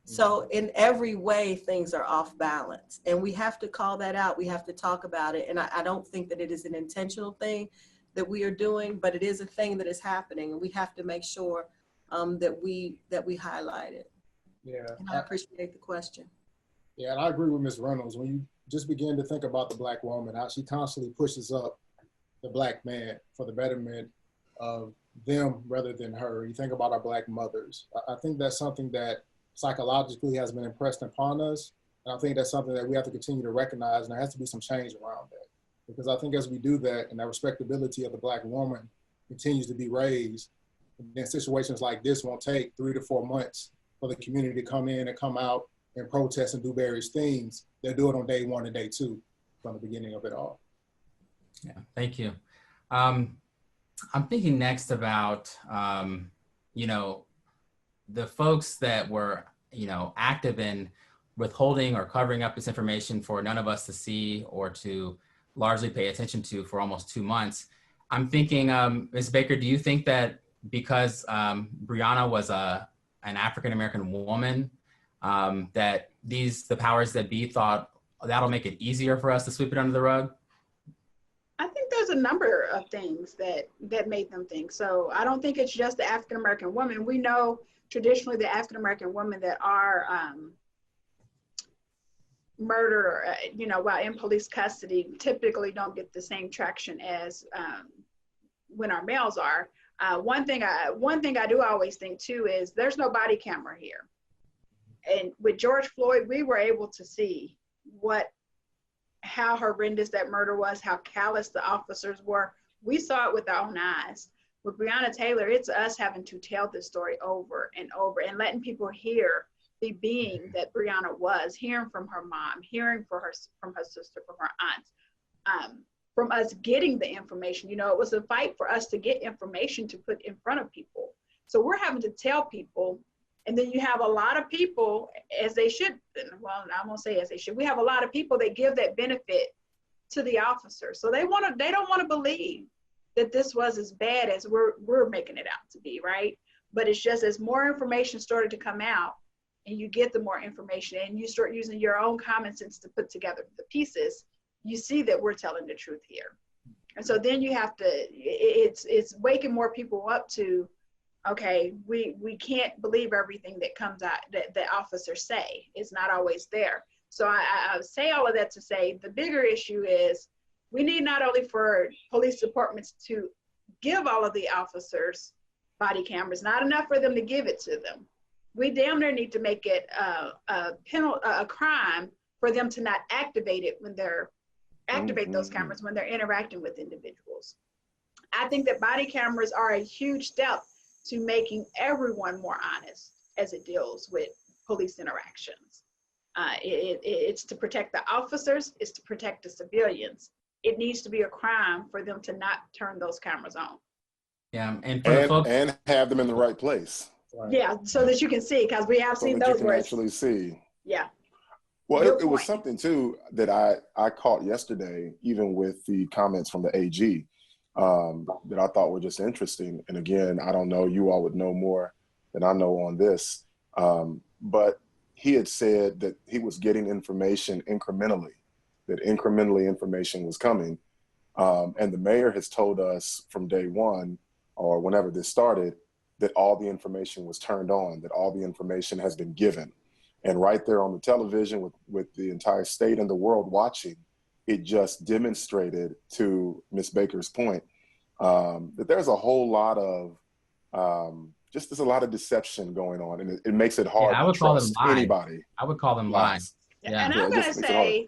So in every way, things are off balance, and we have to call that out. We have to talk about it. And I don't think that it is an intentional thing that we are doing, but it is a thing that is happening, and we have to make sure that we highlight it. Yeah. And I appreciate the question. Yeah, and I agree with Ms. Reynolds. When you just begin to think about the Black woman, how she constantly pushes up the Black man for the betterment of them rather than her. You think about our Black mothers. I think that's something that psychologically has been impressed upon us. And I think that's something that we have to continue to recognize, and there has to be some change around that. Because I think as we do that, and that respectability of the Black woman continues to be raised, then situations like this won't take 3 to 4 months for the community to come in and come out and protest and do various things. They'll do it on day 1 and day 2 from the beginning of it all. Yeah, thank you. I'm thinking next about, the folks that were, active in withholding or covering up this information for none of us to see or to largely pay attention to for almost 2 months. I'm thinking, Ms. Baker, do you think that because Breonna was an African-American woman, that the powers that be thought that'll make it easier for us to sweep it under the rug? I think there's a number of things that made them think. So I don't think it's just the African-American woman. We know traditionally the African-American women that are murdered, while in police custody, typically don't get the same traction as when our males are. One thing I do always think too is there's no body camera here. And with George Floyd, we were able to see how horrendous that murder was, how callous the officers were. We saw it with our own eyes. With Breonna Taylor, it's us having to tell this story over and over and letting people hear the being that Breonna was, hearing from her mom, hearing from her sister, from her aunts, from us getting the information. It was a fight for us to get information to put in front of people. So we're having to tell people. And then you have a lot of people, as they should, well, I won't say as they should, we have a lot of people that give that benefit to the officers. So they don't want to believe that this was as bad as we're making it out to be, right? But it's just as more information started to come out and you get the more information and you start using your own common sense to put together the pieces, you see that we're telling the truth here. And so then you have to, it's waking more people up to okay, we can't believe everything that comes out that the officers say. It's not always there. So I say all of that to say the bigger issue is we need not only for police departments to give all of the officers body cameras, not enough for them to give it to them. We damn near need to make it a crime for them to not activate it when they're those cameras when they're interacting with individuals. I think that body cameras are a huge step to making everyone more honest as it deals with police interactions. It's to protect the officers, it's to protect the civilians. It needs to be a crime for them to not turn those cameras on. Yeah, and for the folks, and have them in the right place. Right. Yeah, so that you can see, because we have seen those you can actually see. Yeah. Well, it was something too that I caught yesterday, even with the comments from the AG, that I thought were just interesting. And again, I don't know, you all would know more than I know on this, but he had said that he was getting information incrementally, that incrementally information was coming. And the mayor has told us from day one, or whenever this started, that all the information was turned on, that all the information has been given. And right there on the television with the entire state and the world watching, it just demonstrated, to Ms. Baker's point, that there's a whole lot of, there's a lot of deception going on, and it makes it hard to trust anybody. I would call them lies. Yeah. And I'm going to say,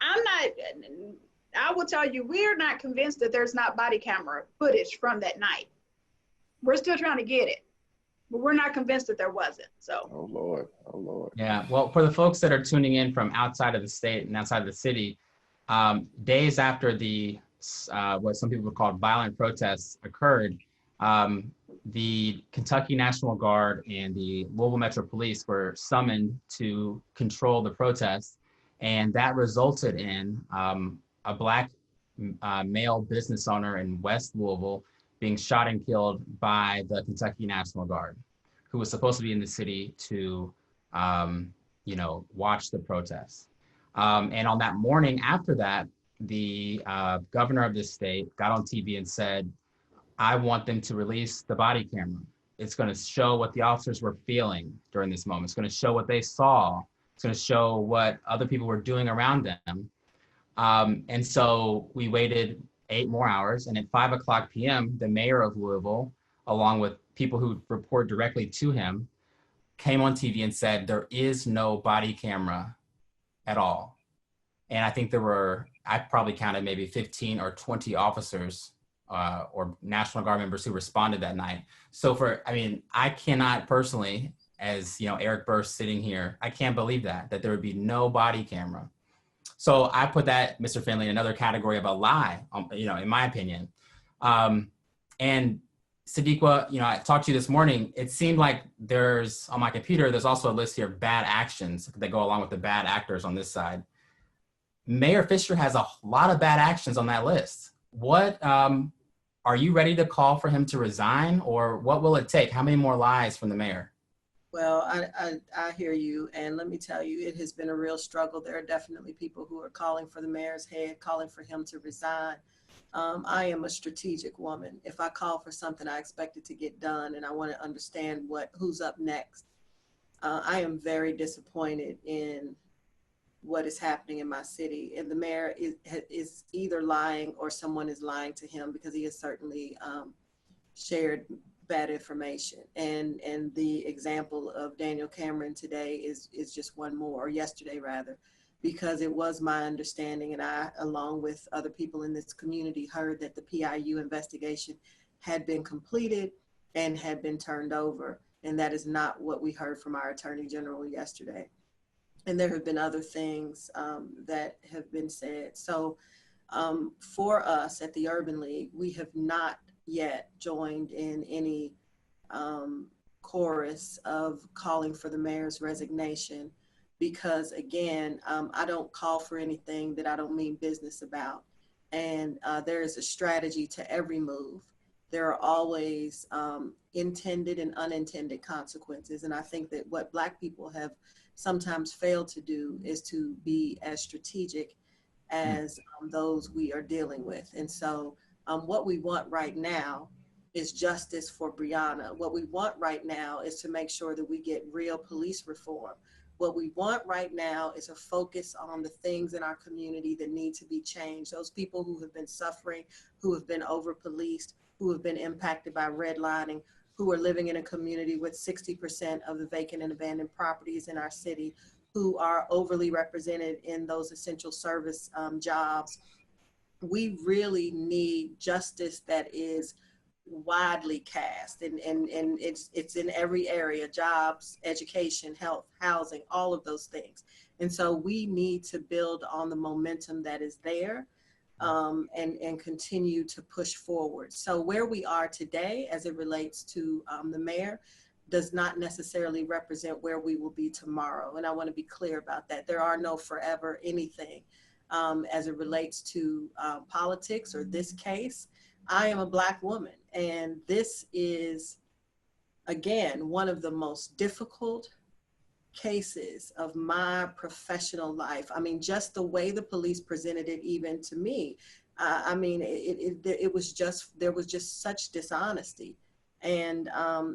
I will tell you, we're not convinced that there's not body camera footage from that night. We're still trying to get it, but we're not convinced that there wasn't. So. Oh Lord. Yeah. Well, for the folks that are tuning in from outside of the state and outside of the city, days after the what some people call violent protests occurred, the Kentucky National Guard and the Louisville Metro Police were summoned to control the protests, and that resulted in a Black male business owner in West Louisville being shot and killed by the Kentucky National Guard, who was supposed to be in the city to, watch the protests. And on that morning after that, the governor of the state got on TV and said, I want them to release the body camera. It's going to show what the officers were feeling during this moment. It's going to show what they saw. It's going to show what other people were doing around them. And so we waited 8 more hours, and at 5:00 p.m., the mayor of Louisville, along with people who report directly to him, came on TV and said, there is no body camera at all. And I think I probably counted maybe 15 or 20 officers or National Guard members who responded that night. So I cannot personally, as Eric Burse sitting here, I can't believe that there would be no body camera. So I put that, Mr. Finley, in another category of a lie, in my opinion. And Sadiqa, I talked to you this morning. It seemed like on my computer, there's also a list here of bad actions that go along with the bad actors on this side. Mayor Fisher has a lot of bad actions on that list. What, are you ready to call for him to resign, or what will it take? How many more lies from the mayor? Well, I hear you. And let me tell you, it has been a real struggle. There are definitely people who are calling for the mayor's head, calling for him to resign. I am a strategic woman. If I call for something, I expect it to get done, and I want to understand who's up next. I am very disappointed in what is happening in my city. And the mayor is either lying or someone is lying to him, because he has certainly shared bad information. And the example of Daniel Cameron today is just one more, or yesterday rather, because it was my understanding, and I, along with other people in this community, heard that the PIU investigation had been completed and had been turned over. And that is not what we heard from our Attorney General yesterday. And there have been other things that have been said. So for us at the Urban League, we have not yet joined in any chorus of calling for the mayor's resignation, because again, I don't call for anything that I don't mean business about. And there is a strategy to every move. There are always intended and unintended consequences. And I think that what Black people have sometimes failed to do is to be as strategic as those we are dealing with. And so what we want right now is justice for Breonna. What we want right now is to make sure that we get real police reform. What we want right now is a focus on the things in our community that need to be changed. Those people who have been suffering, who have been over-policed, who have been impacted by redlining, who are living in a community with 60% of the vacant and abandoned properties in our city, who are overly represented in those essential service jobs. We really need justice that is widely cast, and it's in every area: jobs, education, health, housing, all of those things. And so we need to build on the momentum that is there, and continue to push forward. So where we are today as it relates to the mayor does not necessarily represent where we will be tomorrow. And I want to be clear about that. There are no forever anything as it relates to politics or this case. I am a Black woman, and this is, again, one of the most difficult cases of my professional life. I mean, just the way the police presented it, even to me, I mean, it was just, there was just such dishonesty, and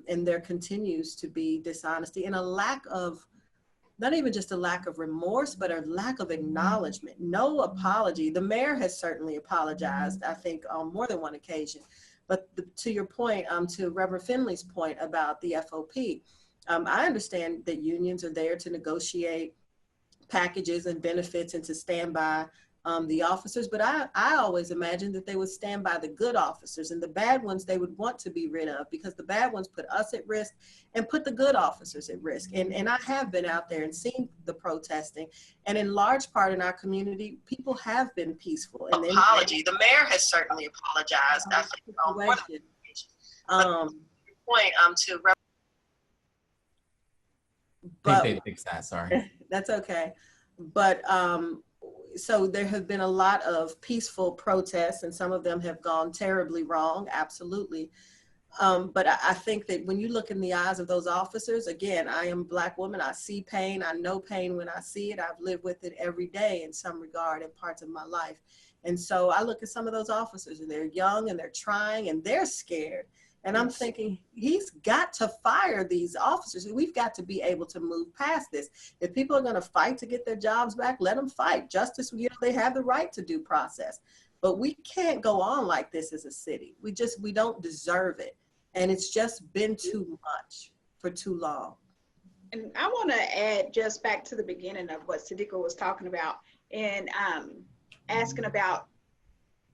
there continues to be dishonesty and a lack of, not even just a lack of remorse, but a lack of acknowledgement, no apology. The mayor has certainly apologized, I think, on more than one occasion. But to your point, to Reverend Finley's point about the FOP, I understand that unions are there to negotiate packages and benefits and to stand by the officers, but I always imagined that they would stand by the good officers, and the bad ones they would want to be rid of, because the bad ones put us at risk and put the good officers at risk. And I have been out there and seen the protesting, and in large part in our community, people have been peaceful. And apology, the mayor has certainly apologized. I think on more than point to. But they fixed that, sorry. That's okay. But so there have been a lot of peaceful protests, and some of them have gone terribly wrong, absolutely. But I think that when you look in the eyes of those officers, again, I am a Black woman, I see pain, I know pain when I see it, I've lived with it every day in some regard in parts of my life. And so I look at some of those officers, and they're young and they're trying and they're scared. And I'm thinking, he's got to fire these officers. We've got to be able to move past this. If people are going to fight to get their jobs back, let them fight. Justice, you know, they have the right to due process. But we can't go on like this as a city. We don't deserve it. And it's just been too much for too long. And I want to add just back to the beginning of what Sadiqa was talking about, and asking about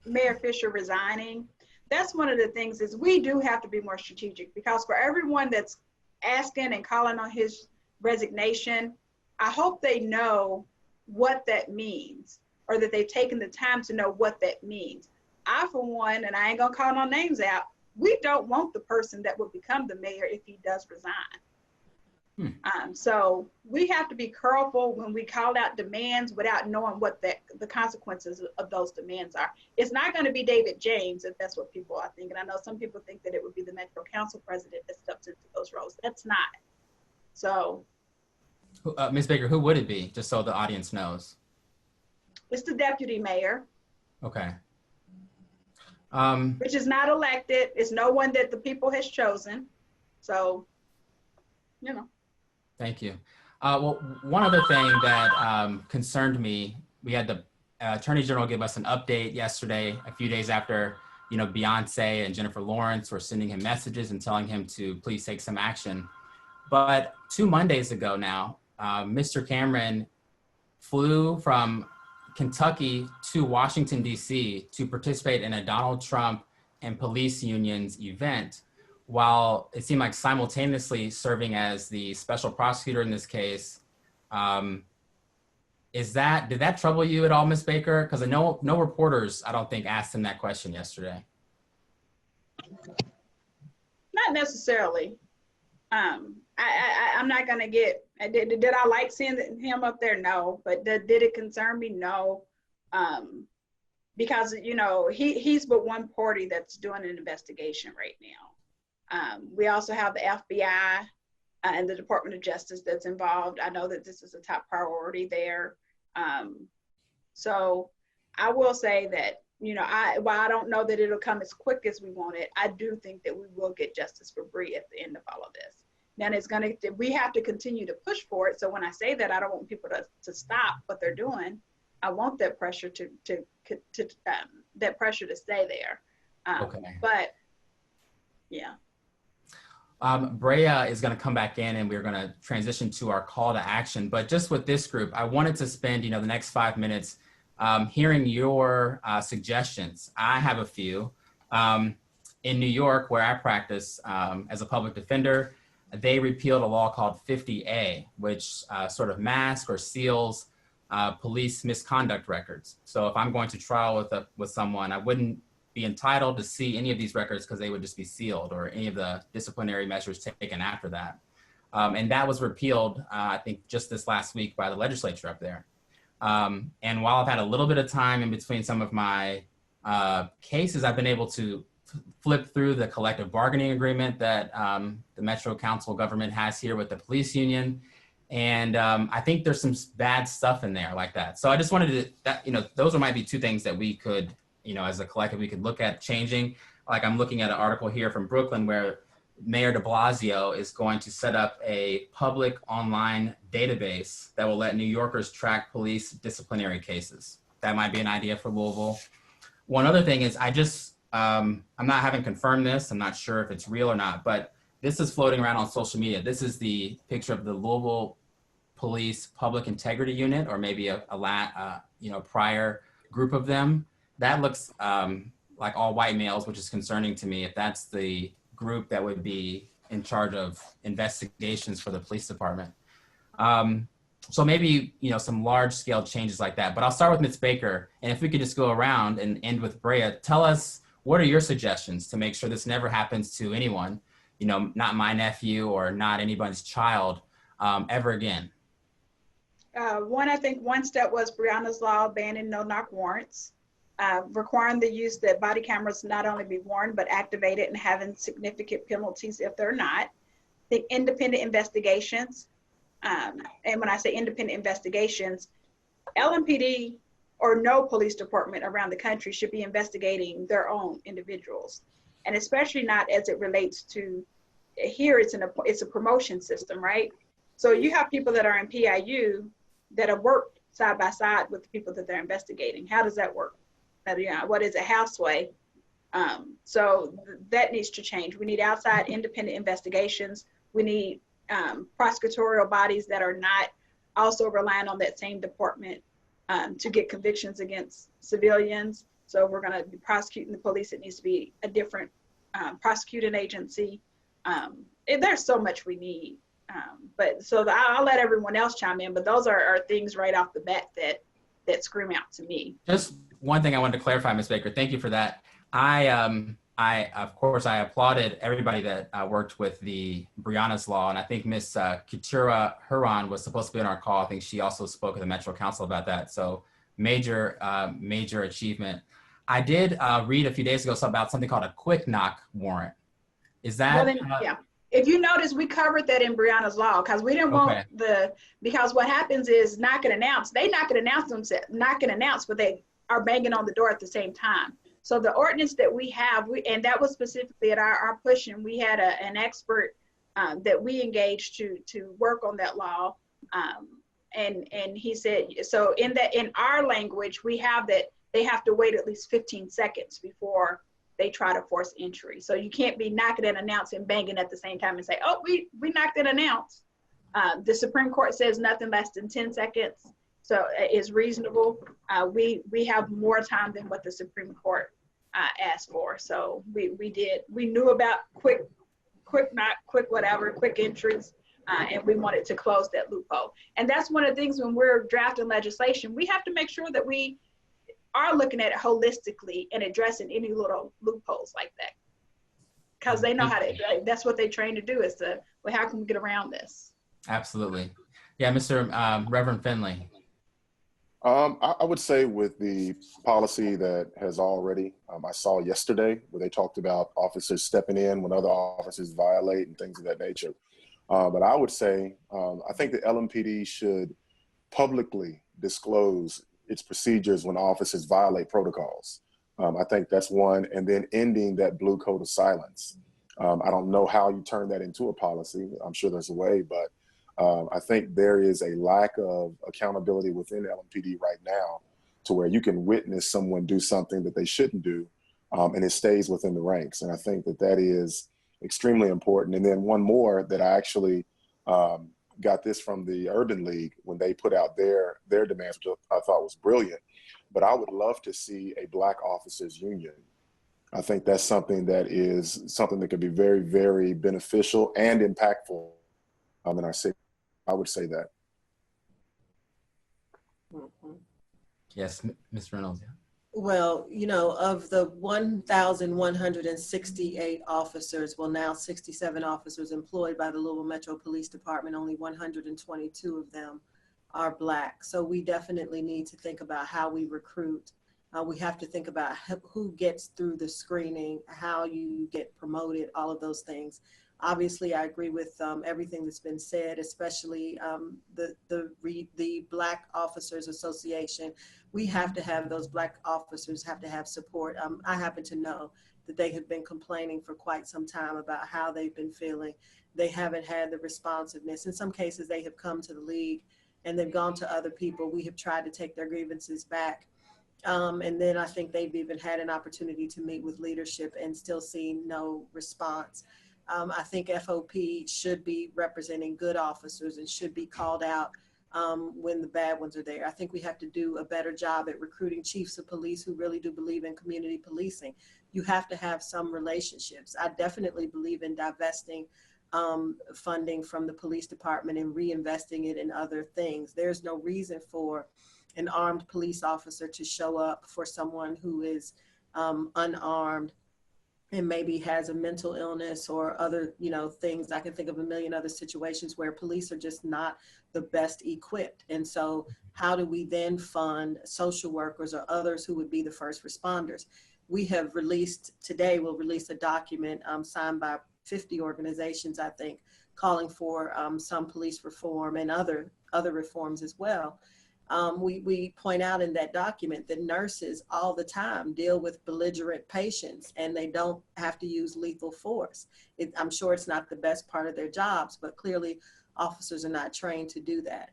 Mayor Fisher resigning. That's one of the things, is we do have to be more strategic, because for everyone that's asking and calling on his resignation, I hope they know what that means, or that they've taken the time to know what that means. I, for one, and I ain't gonna call no names out, we don't want the person that would become the mayor if he does resign. So we have to be careful when we call out demands without knowing what the consequences of those demands are. It's not going to be David James, if that's what people are thinking. I know some people think that it would be the Metro Council president that steps into those roles. That's not. So, Ms. Baker, who would it be, just so the audience knows? It's the deputy mayor. Okay. Which is not elected. It's no one that the people has chosen. So, you know. Thank you. Well, one other thing that concerned me, we had the Attorney General give us an update yesterday, a few days after, you know, Beyonce and Jennifer Lawrence were sending him messages and telling him to please take some action. But 2 Mondays ago now, Mr. Cameron flew from Kentucky to Washington, D.C. to participate in a Donald Trump and police unions event, while it seemed like simultaneously serving as the special prosecutor in this case. Did that trouble you at all, Ms. Baker? Because I know no reporters, I don't think, asked him that question yesterday. Not necessarily. I'm not gonna get, did I like seeing him up there? No. But did it concern me? No. Because, you know, he's but one party that's doing an investigation right now. We also have the FBI and the Department of Justice that's involved. I know that this is a top priority there. So I will say that while I don't know that it'll come as quick as we want it, I do think that we will get justice for Bree at the end of all of this. Then we have to continue to push for it. So when I say that, I don't want people to stop what they're doing. I want that pressure that pressure to stay there. Okay. But yeah. Breea is going to come back in and we're going to transition to our call to action. But just with this group, I wanted to spend, the next 5 minutes hearing your suggestions. I have a few. In New York, where I practice as a public defender, they repealed a law called 50A, which sort of masks or seals police misconduct records. So if I'm going to trial with someone, I wouldn't be entitled to see any of these records because they would just be sealed, or any of the disciplinary measures taken after that. And that was repealed, I think, just this last week by the legislature up there. And while I've had a little bit of time in between some of my cases, I've been able to flip through the collective bargaining agreement that the Metro Council government has here with the police union. And I think there's some bad stuff in there like that. So I just wanted to, those might be two things that we could, as a collective, we could look at changing. Like I'm looking at an article here from Brooklyn where Mayor de Blasio is going to set up a public online database that will let New Yorkers track police disciplinary cases. That might be an idea for Louisville. One other thing is I'm not having confirmed this. I'm not sure if it's real or not, but this is floating around on social media. This is the picture of the Louisville Police Public Integrity Unit, or maybe a prior group of them. That looks like all white males, which is concerning to me if that's the group that would be in charge of investigations for the police department. So maybe, some large scale changes like that. But I'll start with Ms. Baker. And if we could just go around and end with Breea, tell us, what are your suggestions to make sure this never happens to anyone, not my nephew or not anybody's child ever again? I think one step was Breonna's law banning no-knock warrants, requiring the use that body cameras not only be worn, but activated, and having significant penalties if they're not. The independent investigations, and when I say independent investigations, LMPD or no police department around the country should be investigating their own individuals. And especially not as it relates to, here it's a promotion system, right? So you have people that are in PIU that have worked side by side with the people that they're investigating. How does that work? What is a houseway? So that needs to change. We need outside independent investigations. We need prosecutorial bodies that are not also relying on that same department to get convictions against civilians. So if we're going to be prosecuting the police, it needs to be a different prosecuting agency. There's so much we need. I'll let everyone else chime in, but those are things right off the bat that scream out to me. Just one thing I wanted to clarify, Ms. Baker. Thank you for that. I of course, I applauded everybody that worked with the Breonna's law, and I think Ms. Keturah Huron was supposed to be on our call. I think she also spoke at the Metro Council about that. So major achievement. I did read a few days ago about something called a quick knock warrant. Is that? Well, then, yeah. If you notice, we covered that in Breonna's law because we didn't want because what happens is knock and announce. They knock and announce themselves, knock and announce, but they are banging on the door at the same time. So the ordinance that we have, and that was specifically at our push, and we had an expert that we engaged to work on that law. And he said, so in our language, we have that they have to wait at least 15 seconds before they try to force entry. So you can't be knocking and announcing, banging at the same time and say, oh, we knocked and announced. The Supreme Court says nothing less than 10 seconds. So it's reasonable. We have more time than what the Supreme Court asked for. So we knew about quick knock, quick whatever, quick entries, and we wanted to close that loophole. And that's one of the things when we're drafting legislation, we have to make sure that we are looking at it holistically and addressing any little loopholes like that. Because they know how to, that's what they train to do, is how can we get around this? Absolutely. Yeah, Mr. Reverend Finley. I would say with the policy that has already, I saw yesterday where they talked about officers stepping in when other officers violate and things of that nature. But I would say, I think the LMPD should publicly disclose its procedures when officers violate protocols. I think that's one. And then ending that blue code of silence. I don't know how you turn that into a policy. I'm sure there's a way, but I think there is a lack of accountability within LMPD right now to where you can witness someone do something that they shouldn't do, and it stays within the ranks. And I think that that is extremely important. And then one more that I actually got this from the Urban League when they put out their demands, which I thought was brilliant. But I would love to see a Black officers union. I think that's something that could be very, very beneficial and impactful in our city. I would say that. Mm-hmm. Yes, Ms. Reynolds. Yeah. Well, you know, of the 1,168 officers, well, now 67 officers employed by the Louisville Metro Police Department, only 122 of them are Black. So we definitely need to think about how we recruit. We have to think about who gets through the screening, how you get promoted, all of those things. Obviously, I agree with everything that's been said, especially the Black Officers Association. We have to have those Black officers have to have support. I happen to know that they have been complaining for quite some time about how they've been feeling. They haven't had the responsiveness. In some cases, they have come to the league and they've gone to other people. We have tried to take their grievances back. And then I think they've even had an opportunity to meet with leadership and still seen no response. I think FOP should be representing good officers and should be called out when the bad ones are there. I think we have to do a better job at recruiting chiefs of police who really do believe in community policing. You have to have some relationships. I definitely believe in divesting funding from the police department and reinvesting it in other things. There's no reason for an armed police officer to show up for someone who is unarmed and maybe has a mental illness or other, you know, things. I can think of a million other situations where police are just not the best equipped. And so how do we then fund social workers or others who would be the first responders? We have released, today we'll release a document signed by 50 organizations, I think, calling for some police reform and other reforms as well. We point out in that document that nurses all the time deal with belligerent patients and they don't have to use lethal force. I'm sure it's not the best part of their jobs, but clearly officers are not trained to do that.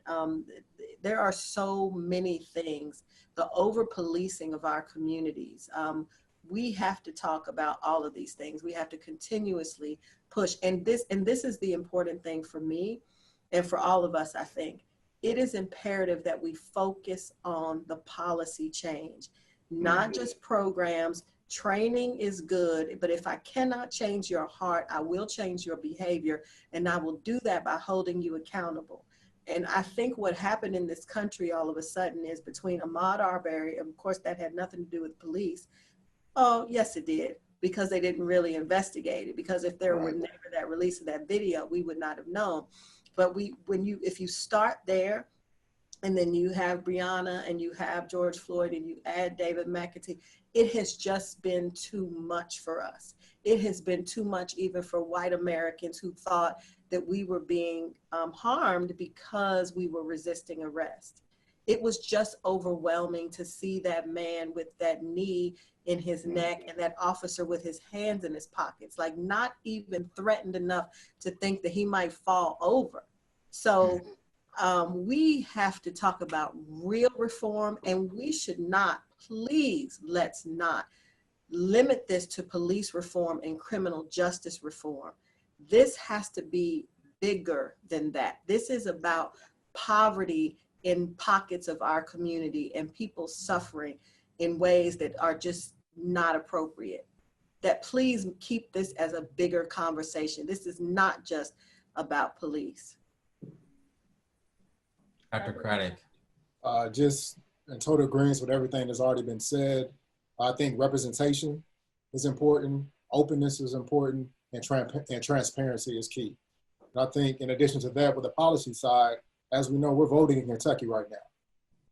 There are so many things, the over-policing of our communities. We have to talk about all of these things. We have to continuously push. And this is the important thing for me and for all of us, I think. It is imperative that we focus on the policy change, not just programs. Training is good, but if I cannot change your heart, I will change your behavior, and I will do that by holding you accountable. And I think what happened in this country all of a sudden is between Ahmaud Arbery, and of course that had nothing to do with police. Oh, yes, it did, because they didn't really investigate it, because if there were never that release of that video, we would not have known. But if you start there, and then you have Breonna and you have George Floyd and you add David McAtee, it has just been too much for us. It has been too much even for white Americans who thought that we were being harmed because we were resisting arrest. It was just overwhelming to see that man with that knee in his neck and that officer with his hands in his pockets, like not even threatened enough to think that he might fall over. So we have to talk about real reform, and we should not, please, let's not limit this to police reform and criminal justice reform. This has to be bigger than that. This is about poverty in pockets of our community and people suffering in ways that are just not appropriate. That please keep this as a bigger conversation. This is not just about police. Dr. Craddock. Just in total agreement with everything that's already been said. I think representation is important, openness is important, and transparency is key. And I think in addition to that, with the policy side, as we know, we're voting in Kentucky right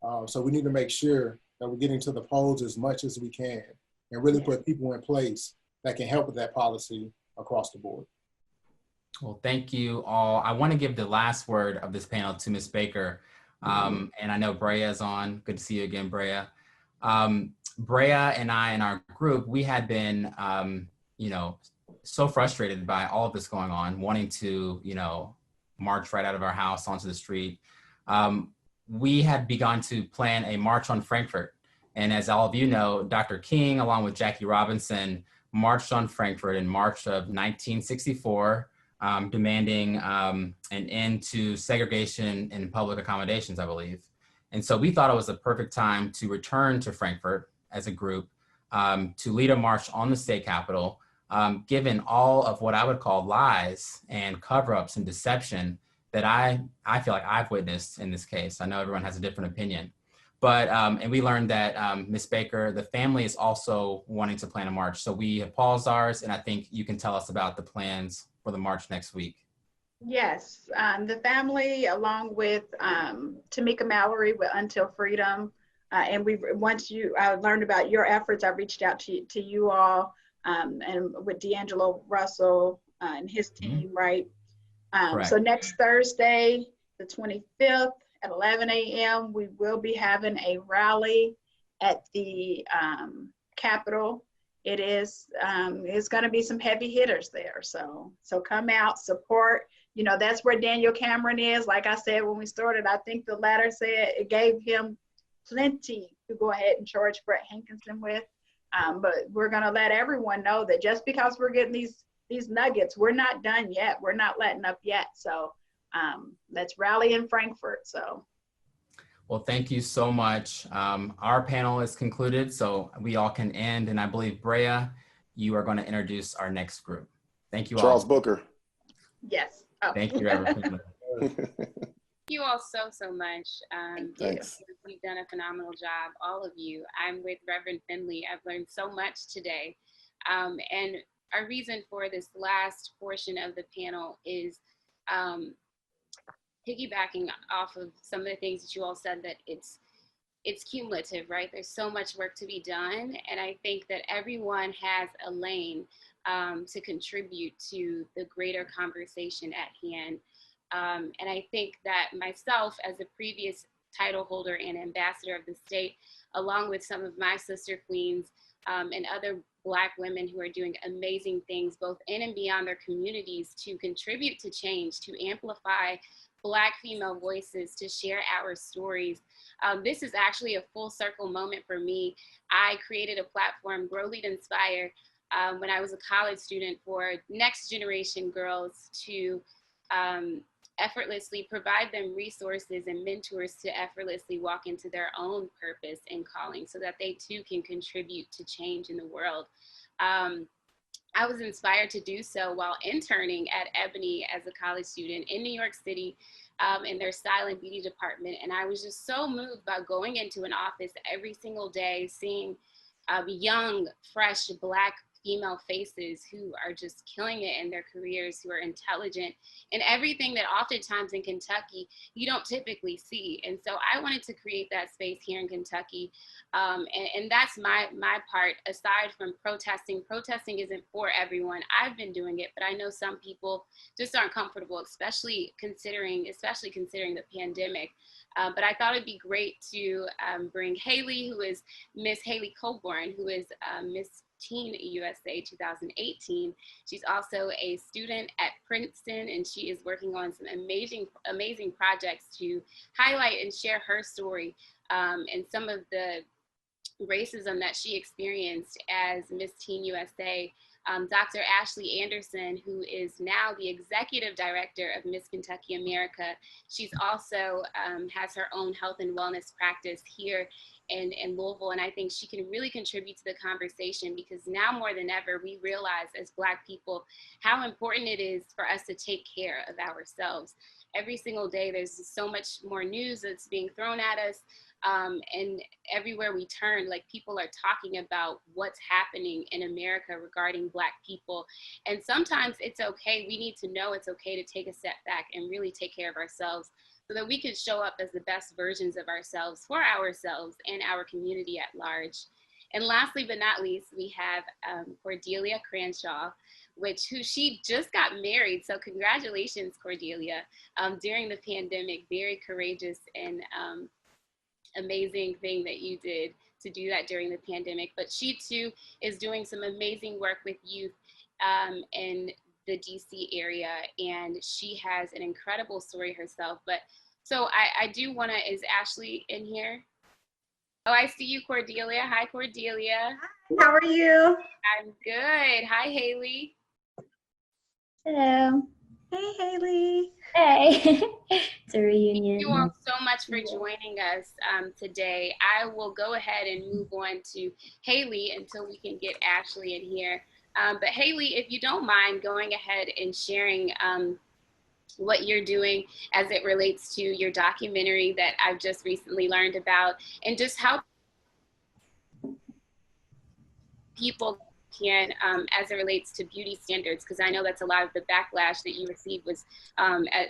now. So we need to make sure that we're getting to the polls as much as we can and really put people in place that can help with that policy across the board. Well, thank you all. I want to give the last word of this panel to Ms. Baker. And I know Braea is on. Good to see you again, Braea. Breonna and I and our group, we had been, so frustrated by all of this going on, wanting to, march right out of our house onto the street. We had begun to plan a march on Frankfurt. And as all of you know, Dr. King, along with Jackie Robinson, marched on Frankfurt in March of 1964, demanding an end to segregation in public accommodations, I believe. And so we thought it was a perfect time to return to Frankfurt as a group, to lead a march on the state capitol, given all of what I would call lies and cover-ups and deception that I feel like I've witnessed in this case. I know everyone has a different opinion. But, and we learned that Ms. Baker, the family is also wanting to plan a march. So we have paused ours, and I think you can tell us about the plans for the march next week. Yes, the family, along with Tamika Mallory with Until Freedom, and once I learned about your efforts, I reached out to you all, and with D'Angelo Russell and his team, right? So next Thursday, the 25th at 11 a.m., we will be having a rally at the Capitol. It's going to be some heavy hitters there. So come out, support. That's where Daniel Cameron is. Like I said, when we started, I think the letter said it gave him plenty to go ahead and charge Brett Hankinson with. But we're going to let everyone know that just because we're getting these nuggets, we're not done yet. We're not letting up yet. So let's rally in Frankfurt. So. Well, thank you so much. Our panel is concluded, so we all can end. And I believe, Breonna, you are going to introduce our next group. Thank you all. Charles Booker. Yes. Oh. Thank you, Reverend. Thank you all so much. Thanks. You've done a phenomenal job, all of you. I'm with Reverend Finley. I've learned so much today. And our reason for this last portion of the panel is piggybacking off of some of the things that you all said, that it's cumulative, right? There's so much work to be done. And I think that everyone has a lane to contribute to the greater conversation at hand. And I think that myself, as a previous title holder and ambassador of the state, along with some of my sister queens and other Black women who are doing amazing things both in and beyond their communities to contribute to change, to amplify Black female voices, to share our stories. This is actually a full circle moment for me. I created a platform, Grow, Lead, Inspire, when I was a college student, for next generation girls to effortlessly provide them resources and mentors to effortlessly walk into their own purpose and calling so that they too can contribute to change in the world. I was inspired to do so while interning at EBONY as a college student in New York City in their style and beauty department. And I was just so moved by going into an office every single day, seeing young, fresh Black female faces who are just killing it in their careers, who are intelligent, and everything that oftentimes in Kentucky you don't typically see. And so I wanted to create that space here in Kentucky. And that's my part. Aside from protesting isn't for everyone. I've been doing it, but I know some people just aren't comfortable, especially considering the pandemic. But I thought it'd be great to bring Haley, who is Miss Haley Coburn, who is Miss Teen USA 2018. She's also a student at Princeton, and she is working on some amazing projects to highlight and share her story and some of the racism that she experienced as Miss Teen USA. Dr. Ashley Anderson, who is now the executive director of Miss Kentucky America. She's also has her own health and wellness practice here in Louisville, and I think she can really contribute to the conversation, because now more than ever, we realize as Black people how important it is for us to take care of ourselves. Every single day, there's so much more news that's being thrown at us. And everywhere we turn, like, people are talking about what's happening in America regarding Black people. And sometimes it's okay. We need to know it's okay to take a step back and really take care of ourselves so that we can show up as the best versions of ourselves for ourselves and our community at large. And lastly, but not least, we have Cordelia Cranshaw, who she just got married. So congratulations, Cordelia. During the pandemic, very courageous and amazing thing that you did to do that during the pandemic. But she too is doing some amazing work with youth in the DC area, and she has an incredible story herself. But so I do want to, is Ashley in here? Oh, I see you, Cordelia. Hi, Cordelia. Hi, how are you? I'm good. Hi, Haley. Hello. Hey, Haley. Hey. It's a reunion. Thank you all so much for joining us today. I will go ahead and move on to Haley until we can get Ashley in here. But Haley, if you don't mind going ahead and sharing what you're doing as it relates to your documentary that I've just recently learned about, and just how people can, as it relates to beauty standards, because I know that's a lot of the backlash that you received was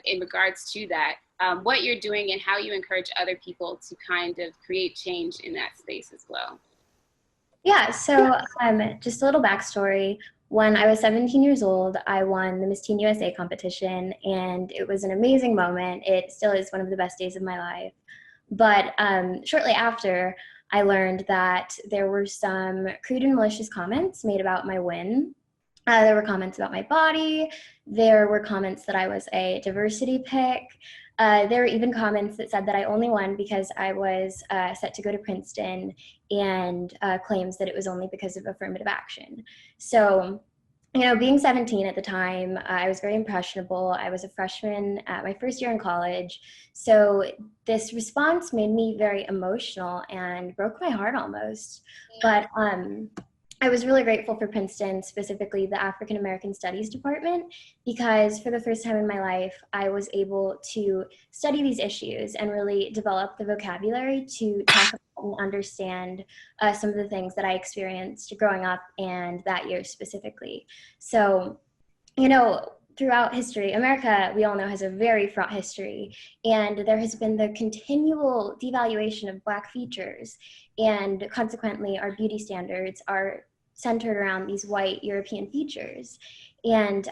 in regards to that, what you're doing and how you encourage other people to kind of create change in that space as well. Yeah, so just a little backstory. When I was 17 years old, I won the Miss Teen USA competition, and it was an amazing moment. It still is one of the best days of my life. But shortly after, I learned that there were some crude and malicious comments made about my win. There were comments about my body. There were comments that I was a diversity pick. There were even comments that said that I only won because I was set to go to Princeton, and claims that it was only because of affirmative action. So, you know, being 17 at the time, I was very impressionable. I was a freshman at my first year in college. So this response made me very emotional and broke my heart almost. But I was really grateful for Princeton, specifically the African American Studies department, because for the first time in my life, I was able to study these issues and really develop the vocabulary to talk about and understand some of the things that I experienced growing up and that year specifically. So, you know, throughout history, America, we all know, has a very fraught history, and there has been the continual devaluation of Black features, and consequently, our beauty standards are centered around these white European features. And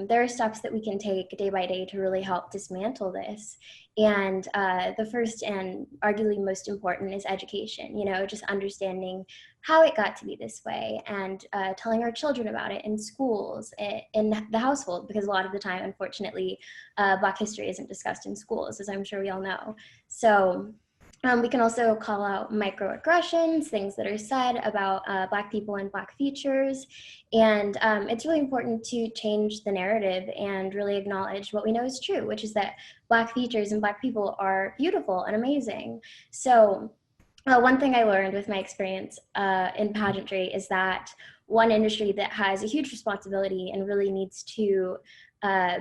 there are steps that we can take day by day to really help dismantle this. And the first and arguably most important is education, you know, just understanding how it got to be this way, and telling our children about it in schools, in the household, because a lot of the time, unfortunately, Black history isn't discussed in schools, as I'm sure we all know. So we can also call out microaggressions, things that are said about Black people and Black features. And it's really important to change the narrative and really acknowledge what we know is true, which is that Black features and Black people are beautiful and amazing. So one thing I learned with my experience in pageantry is that one industry that has a huge responsibility and really needs to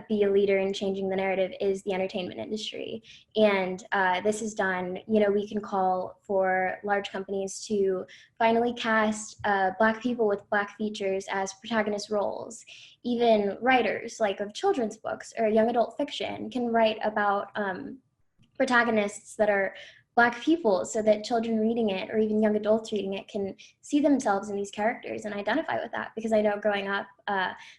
be a leader in changing the narrative is the entertainment industry. And this is done, you know, we can call for large companies to finally cast Black people with Black features as protagonist roles. Even writers, like of children's books or young adult fiction, can write about protagonists that are Black people, so that children reading it, or even young adults reading it, can see themselves in these characters and identify with that. Because I know growing up,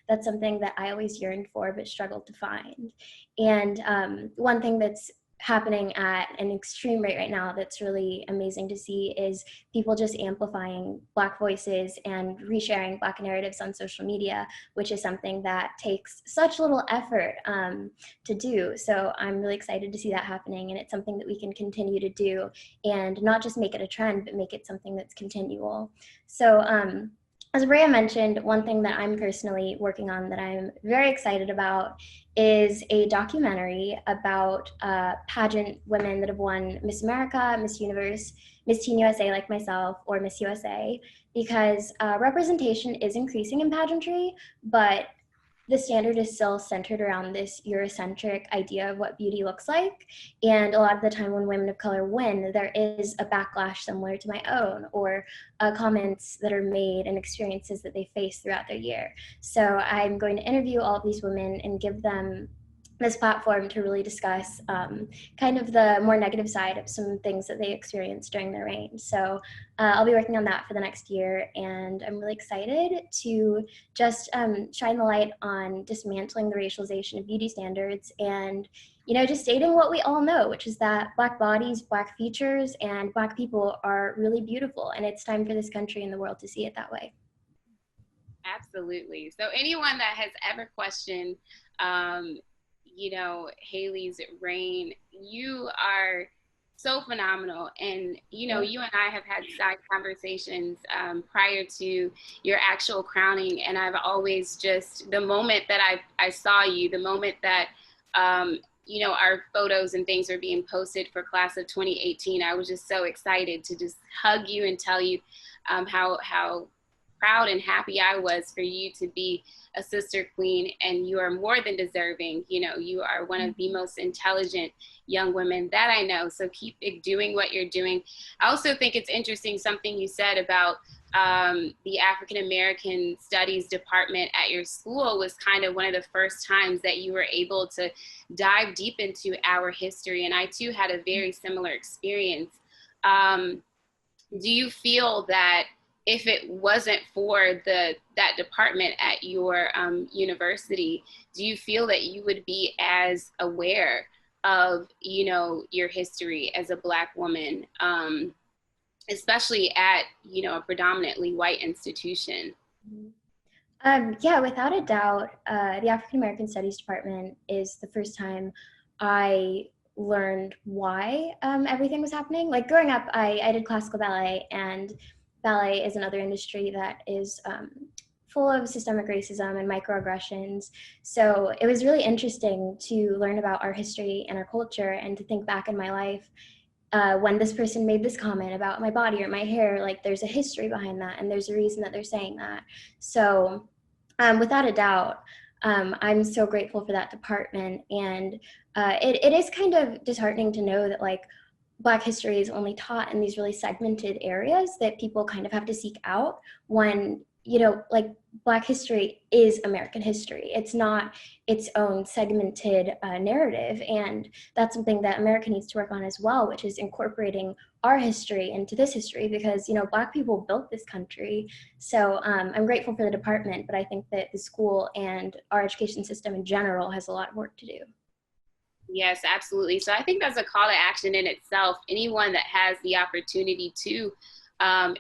that's something that I always yearned for but struggled to find. And one thing that's happening at an extreme rate right now that's really amazing to see is people just amplifying Black voices and resharing Black narratives on social media, which is something that takes such little effort to do. So I'm really excited to see that happening, and it's something that we can continue to do and not just make it a trend, but make it something that's continual. So as Braea mentioned, one thing that I'm personally working on that I'm very excited about is a documentary about pageant women that have won Miss America, Miss Universe, Miss Teen USA like myself, or Miss USA, because representation is increasing in pageantry, but the standard is still centered around this Eurocentric idea of what beauty looks like. And a lot of the time when women of color win, there is a backlash similar to my own, or comments that are made and experiences that they face throughout their year. So I'm going to interview all of these women and give them this platform to really discuss kind of the more negative side of some things that they experienced during their reign. So I'll be working on that for the next year, and I'm really excited to just shine the light on dismantling the racialization of beauty standards and, you know, just stating what we all know, which is that Black bodies, Black features, and Black people are really beautiful, and it's time for this country and the world to see it that way. Absolutely. So anyone that has ever questioned, you know, Haley's reign, you are so phenomenal. And, you know, you and I have had side conversations prior to your actual crowning. And I've always just, the moment that I saw you, the moment that, you know, our photos and things were being posted for class of 2018, I was just so excited to just hug you and tell you how proud and happy I was for you to be a sister queen, and you are more than deserving. You know, you are one of the most intelligent young women that I know. So keep doing what you're doing. I also think it's interesting something you said about the African American Studies department at your school was kind of one of the first times that you were able to dive deep into our history. And I too had a very similar experience. Do you feel that if it wasn't for that department at your university, do you feel that you would be as aware of, you know, your history as a Black woman, especially at, you know, a predominantly white institution? Yeah, without a doubt, the African American Studies department is the first time I learned why everything was happening. Like growing up, I did classical ballet, and ballet is another industry that is full of systemic racism and microaggressions. So it was really interesting to learn about our history and our culture, and to think back in my life when this person made this comment about my body or my hair, like there's a history behind that, and there's a reason that they're saying that. So without a doubt, I'm so grateful for that department. And it is kind of disheartening to know that, like, Black history is only taught in these really segmented areas that people kind of have to seek out, when, you know, like, Black history is American history. It's not its own segmented narrative. And that's something that America needs to work on as well, which is incorporating our history into this history, because, you know, Black people built this country. So I'm grateful for the department, but I think that the school and our education system in general has a lot of work to do. Yes, absolutely. So I think that's a call to action in itself. Anyone that has the opportunity to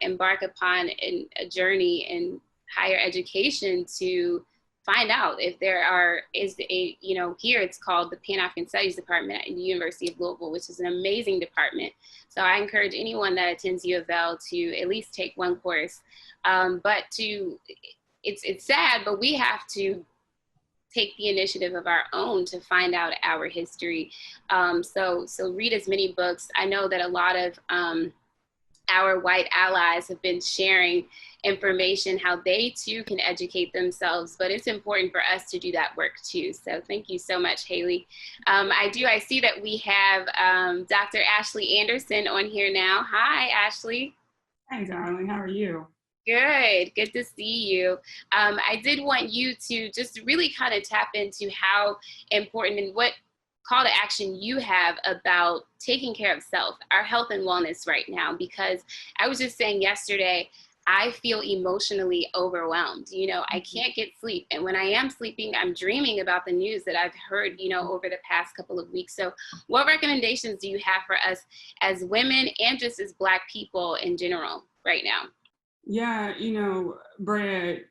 embark upon a journey in higher education to find out if there is a, you know, here it's called the Pan-African Studies Department at the University of Louisville, which is an amazing department. So I encourage anyone that attends U of L to at least take one course. But it's sad, but we have to take the initiative of our own to find out our history. So read as many books. I know that a lot of our white allies have been sharing information, how they too can educate themselves, but it's important for us to do that work too. So thank you so much, Haley. I see that we have Dr. Ashley Anderson on here now. Hi, Ashley. Hi, darling, how are you? Good to see you. I did want you to just really kind of tap into how important and what call to action you have about taking care of self, our health and wellness right now, because I was just saying yesterday, I feel emotionally overwhelmed. You know, I can't get sleep. And when I am sleeping, I'm dreaming about the news that I've heard, you know, over the past couple of weeks. So what recommendations do you have for us as women and just as Black people in general right now? Yeah, you know, Braea,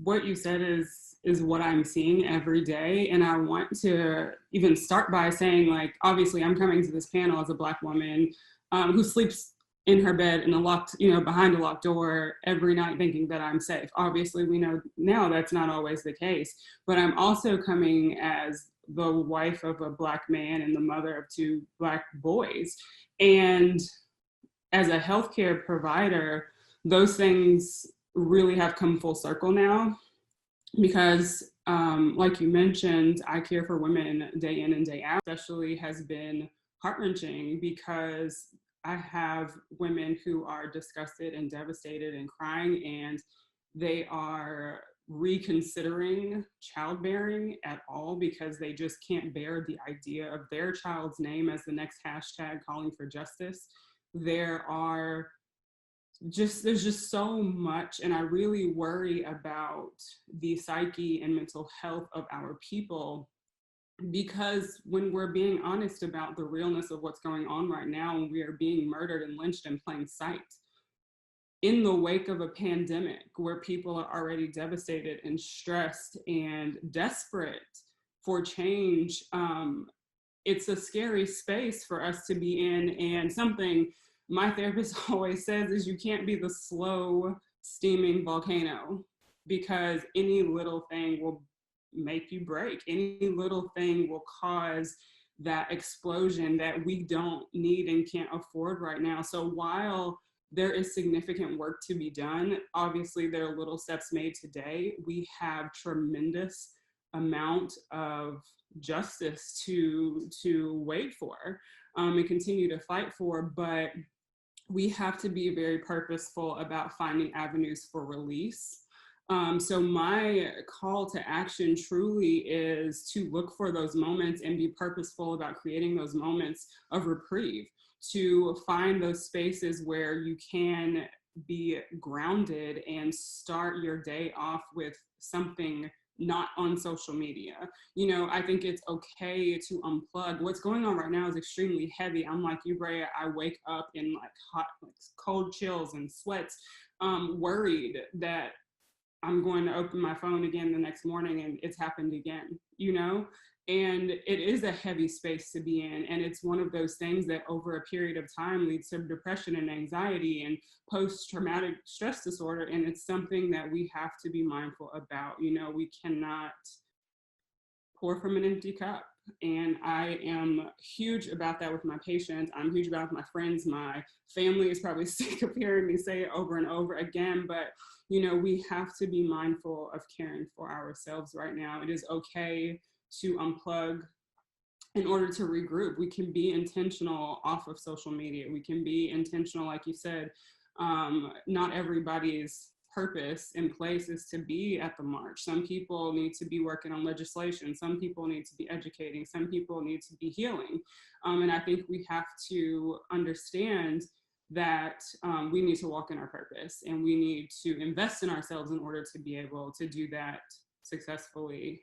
what you said is what I'm seeing every day. And I want to even start by saying, like, obviously I'm coming to this panel as a Black woman who sleeps in her bed in a locked, you know, behind a locked door every night thinking that I'm safe. Obviously we know now that's not always the case, but I'm also coming as the wife of a Black man and the mother of 2 Black boys. And as a healthcare provider, those things really have come full circle now, because like you mentioned, I care for women day in and day out. Especially has been heart-wrenching because I have women who are disgusted and devastated and crying, and they are reconsidering childbearing at all because they just can't bear the idea of their child's name as the next hashtag calling for justice. There's just so much, and I really worry about the psyche and mental health of our people, because when we're being honest about the realness of what's going on right now, and we are being murdered and lynched in plain sight in the wake of a pandemic where people are already devastated and stressed and desperate for change, it's a scary space for us to be in. And something my therapist always says is you can't be the slow steaming volcano, because any little thing will make you break. Any little thing will cause that explosion that we don't need and can't afford right now. So while there is significant work to be done, obviously there are little steps made today. We have tremendous amount of justice to wait for and continue to fight for, but we have to be very purposeful about finding avenues for release. So my call to action truly is to look for those moments and be purposeful about creating those moments of reprieve, to find those spaces where you can be grounded and start your day off with something not on social media. You know, I think it's okay to unplug. What's going on right now is extremely heavy. I'm like you, Breea, I wake up in like hot, like cold chills and sweats, worried that I'm going to open my phone again the next morning and it's happened again, you know? And it is a heavy space to be in. And it's one of those things that over a period of time leads to depression and anxiety and post-traumatic stress disorder. And it's something that we have to be mindful about. You know, we cannot pour from an empty cup. And I am huge about that with my patients. I'm huge about it with my friends. My family is probably sick of hearing me say it over and over again, but you know, we have to be mindful of caring for ourselves right now. It is okay to unplug in order to regroup. We can be intentional off of social media. We can be intentional, like you said, not everybody's purpose in place is to be at the march. Some people need to be working on legislation. Some people need to be educating. Some people need to be healing. And I think we have to understand that we need to walk in our purpose and we need to invest in ourselves in order to be able to do that successfully.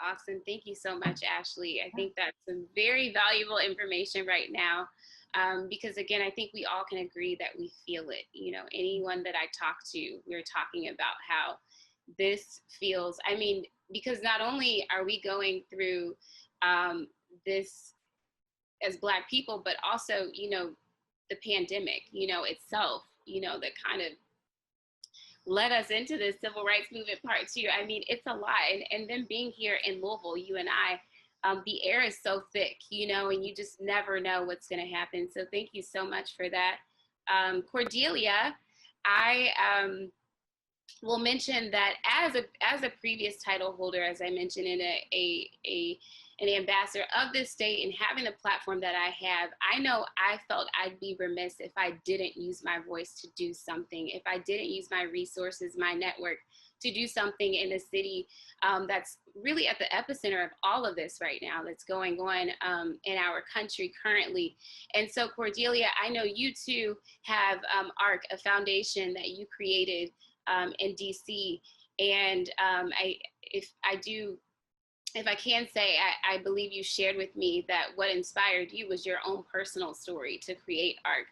Awesome. Thank you so much, Ashley. I think that's some very valuable information right now. Because again, I think we all can agree that we feel it. You know, anyone that I talk to, we're talking about how this feels. I mean, because not only are we going through this as Black people, but also, you know, the pandemic, you know, itself, you know, that kind of led us into this civil rights movement part two. I mean, it's a lot. And then being here in Louisville, you and I, the air is so thick, you know, and you just never know what's going to happen. So thank you so much for that. Cordelia, I will mention that as a previous title holder, as I mentioned, in an ambassador of this state and having the platform that I have, I know I felt I'd be remiss if I didn't use my voice to do something, if I didn't use my resources, my network to do something in a city that's really at the epicenter of all of this right now that's going on in our country currently. And so Cordelia, I know you too have ARC, a foundation that you created in DC. And if I can say, I believe you shared with me that what inspired you was your own personal story to create ARC.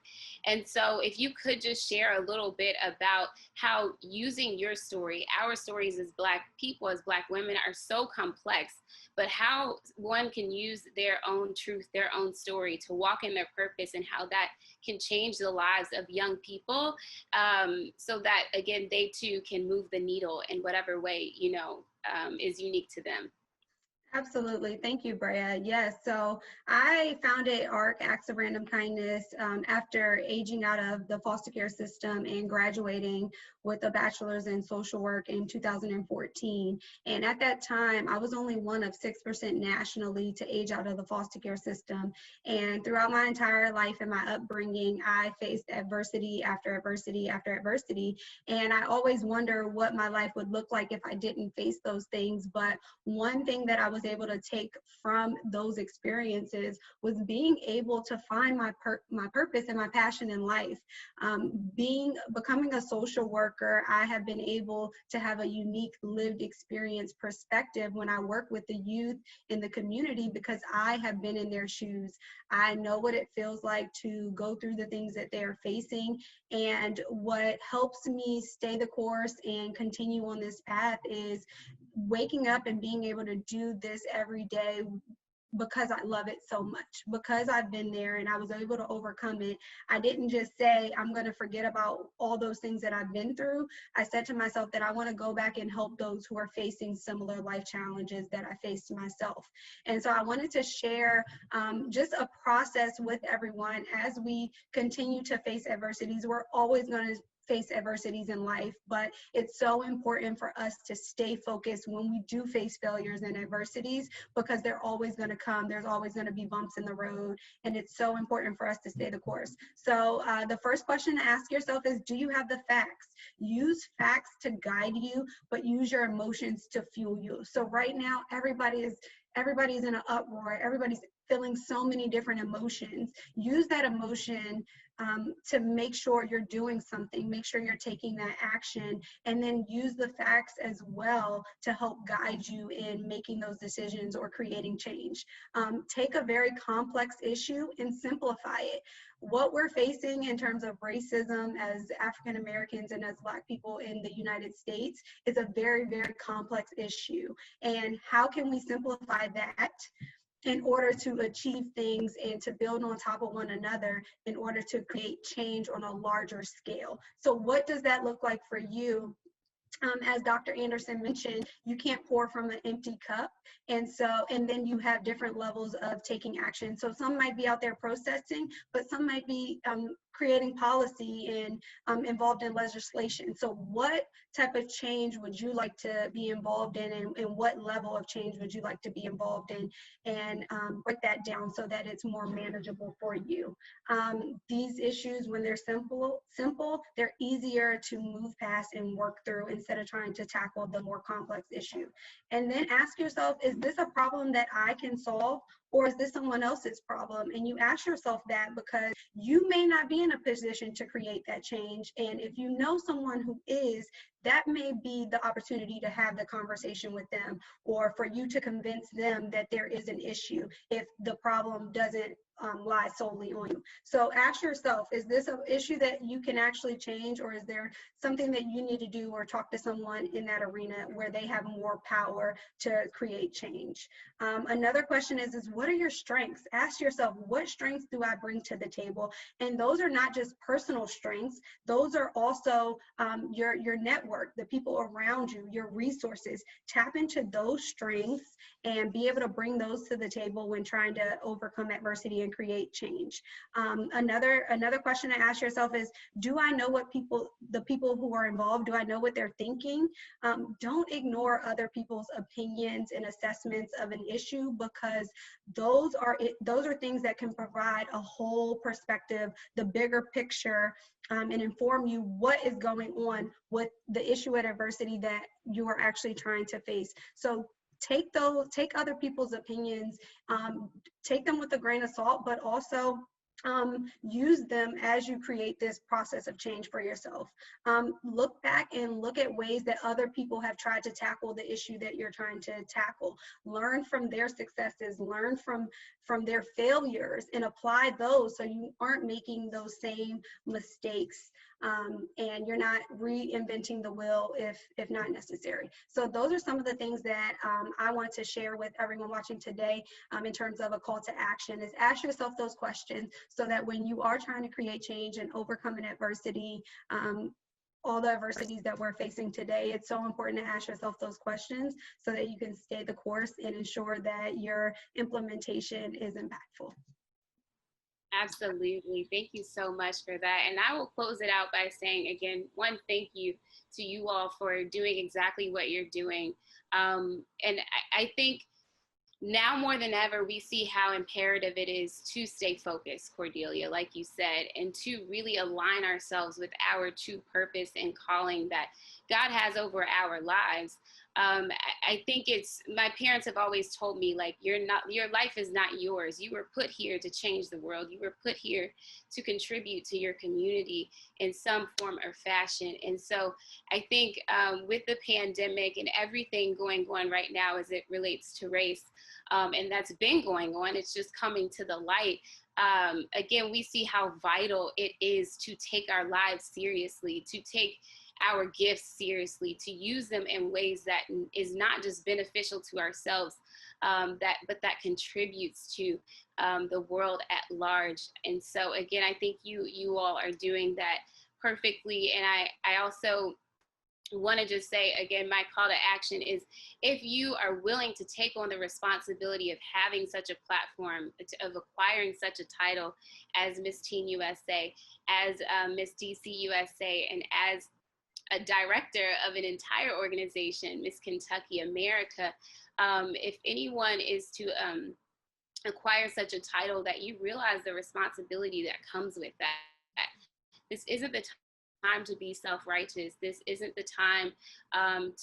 And so if you could just share a little bit about how using your story, our stories as Black people, as Black women are so complex, but how one can use their own truth, their own story to walk in their purpose, and how that can change the lives of young people so that, again, they too can move the needle in whatever way, you know, is unique to them. Absolutely. Thank you, Breea. Yes, so I founded ARC, Acts of Random Kindness, after aging out of the foster care system and graduating with a bachelor's in social work in 2014. And at that time, I was only one of 6% nationally to age out of the foster care system. And throughout my entire life and my upbringing, I faced adversity after adversity after adversity. And I always wonder what my life would look like if I didn't face those things. But one thing that I was able to take from those experiences was being able to find my purpose and my passion in life. Becoming a social worker, I have been able to have a unique lived experience perspective when I work with the youth in the community, because I have been in their shoes. I know what it feels like to go through the things that they're facing, and what helps me stay the course and continue on this path is waking up and being able to do this every day because I love it so much, because I've been there and I was able to overcome it. I didn't just say, I'm going to forget about all those things that I've been through. I said to myself that I want to go back and help those who are facing similar life challenges that I faced myself. And so I wanted to share just a process with everyone as we continue to face adversities. We're always going to face adversities in life, but it's so important for us to stay focused when we do face failures and adversities, because they're always going to come. There's always going to be bumps in the road, and it's so important for us to stay the course. So the first question to ask yourself is, do you have the facts? Use facts to guide you, but use your emotions to fuel you. So right now, everybody's in an uproar. Everybody's feeling so many different emotions. Use that emotion to make sure you're doing something, make sure you're taking that action, and then use the facts as well to help guide you in making those decisions or creating change. Take a very complex issue and simplify it. What we're facing in terms of racism as African Americans and as Black people in the United States is a very, very complex issue. And how can we simplify that in order to achieve things and to build on top of one another in order to create change on a larger scale? So what does that look like for you? As Dr. Anderson mentioned, you can't pour from an empty cup. And then you have different levels of taking action. So some might be out there processing, but some might be creating policy and involved in legislation. So what type of change would you like to be involved in, and what level of change would you like to be involved in, and break that down so that it's more manageable for you. These issues, when they're simple, they're easier to move past and work through instead of trying to tackle the more complex issue. And then ask yourself, is this a problem that I can solve, or is this someone else's problem? And you ask yourself that because you may not be in a position to create that change. And if you know someone who is, that may be the opportunity to have the conversation with them, or for you to convince them that there is an issue if the problem doesn't lie solely on you. So ask yourself, is this an issue that you can actually change, or is there something that you need to do or talk to someone in that arena where they have more power to create change? Another question is what are your strengths? Ask yourself, what strengths do I bring to the table? And those are not just personal strengths, those are also your network, the people around you, your resources. Tap into those strengths and be able to bring those to the table when trying to overcome adversity and create change. Another question to ask yourself is, do I know what the people who are involved, do I know what they're thinking? Don't ignore other people's opinions and assessments of an issue, because those are things that can provide a whole perspective, the bigger picture, and inform you what is going on with the issue at adversity that you are actually trying to face. So take other people's opinions, take them with a grain of salt, but also use them as you create this process of change for yourself. Look back and look at ways that other people have tried to tackle the issue that you're trying to tackle. Learn from their successes, learn from their failures, and apply those so you aren't making those same mistakes, and you're not reinventing the wheel if not necessary. So those are some of the things that I want to share with everyone watching today in terms of a call to action, is ask yourself those questions so that when you are trying to create change and overcome an adversity, all the adversities that we're facing today, it's so important to ask yourself those questions so that you can stay the course and ensure that your implementation is impactful. Absolutely. Thank you so much for that. And I will close it out by saying, again, one, thank you to you all for doing exactly what you're doing. And I think now more than ever, we see how imperative it is to stay focused, Cordelia, like you said, and to really align ourselves with our true purpose and calling that God has over our lives. I think my parents have always told me, like, your life is not yours. You were put here to change the world. You were put here to contribute to your community in some form or fashion. And so I think with the pandemic and everything going on right now as it relates to race, and that's been going on, it's just coming to the light. Again, we see how vital it is to take our lives seriously, to take our gifts seriously, to use them in ways that is not just beneficial to ourselves, but that contributes to the world at large. And so again, I think you all are doing that perfectly. And I also want to just say, again, my call to action is, if you are willing to take on the responsibility of having such a platform, of acquiring such a title as Miss Teen USA, as Miss DC USA, and as a director of an entire organization, Miss Kentucky America, if anyone is to acquire such a title, that you realize the responsibility that comes with that. This isn't the time to be self-righteous. This isn't the time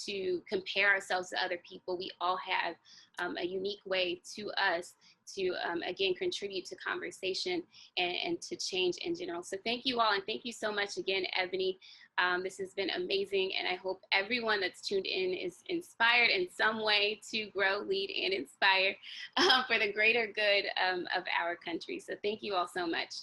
to compare ourselves to other people. We all have a unique way to us to, again, contribute to conversation and to change in general. So thank you all, and thank you so much again, Ebony. This has been amazing, and I hope everyone that's tuned in is inspired in some way to grow, lead, and inspire for the greater good of our country. So thank you all so much.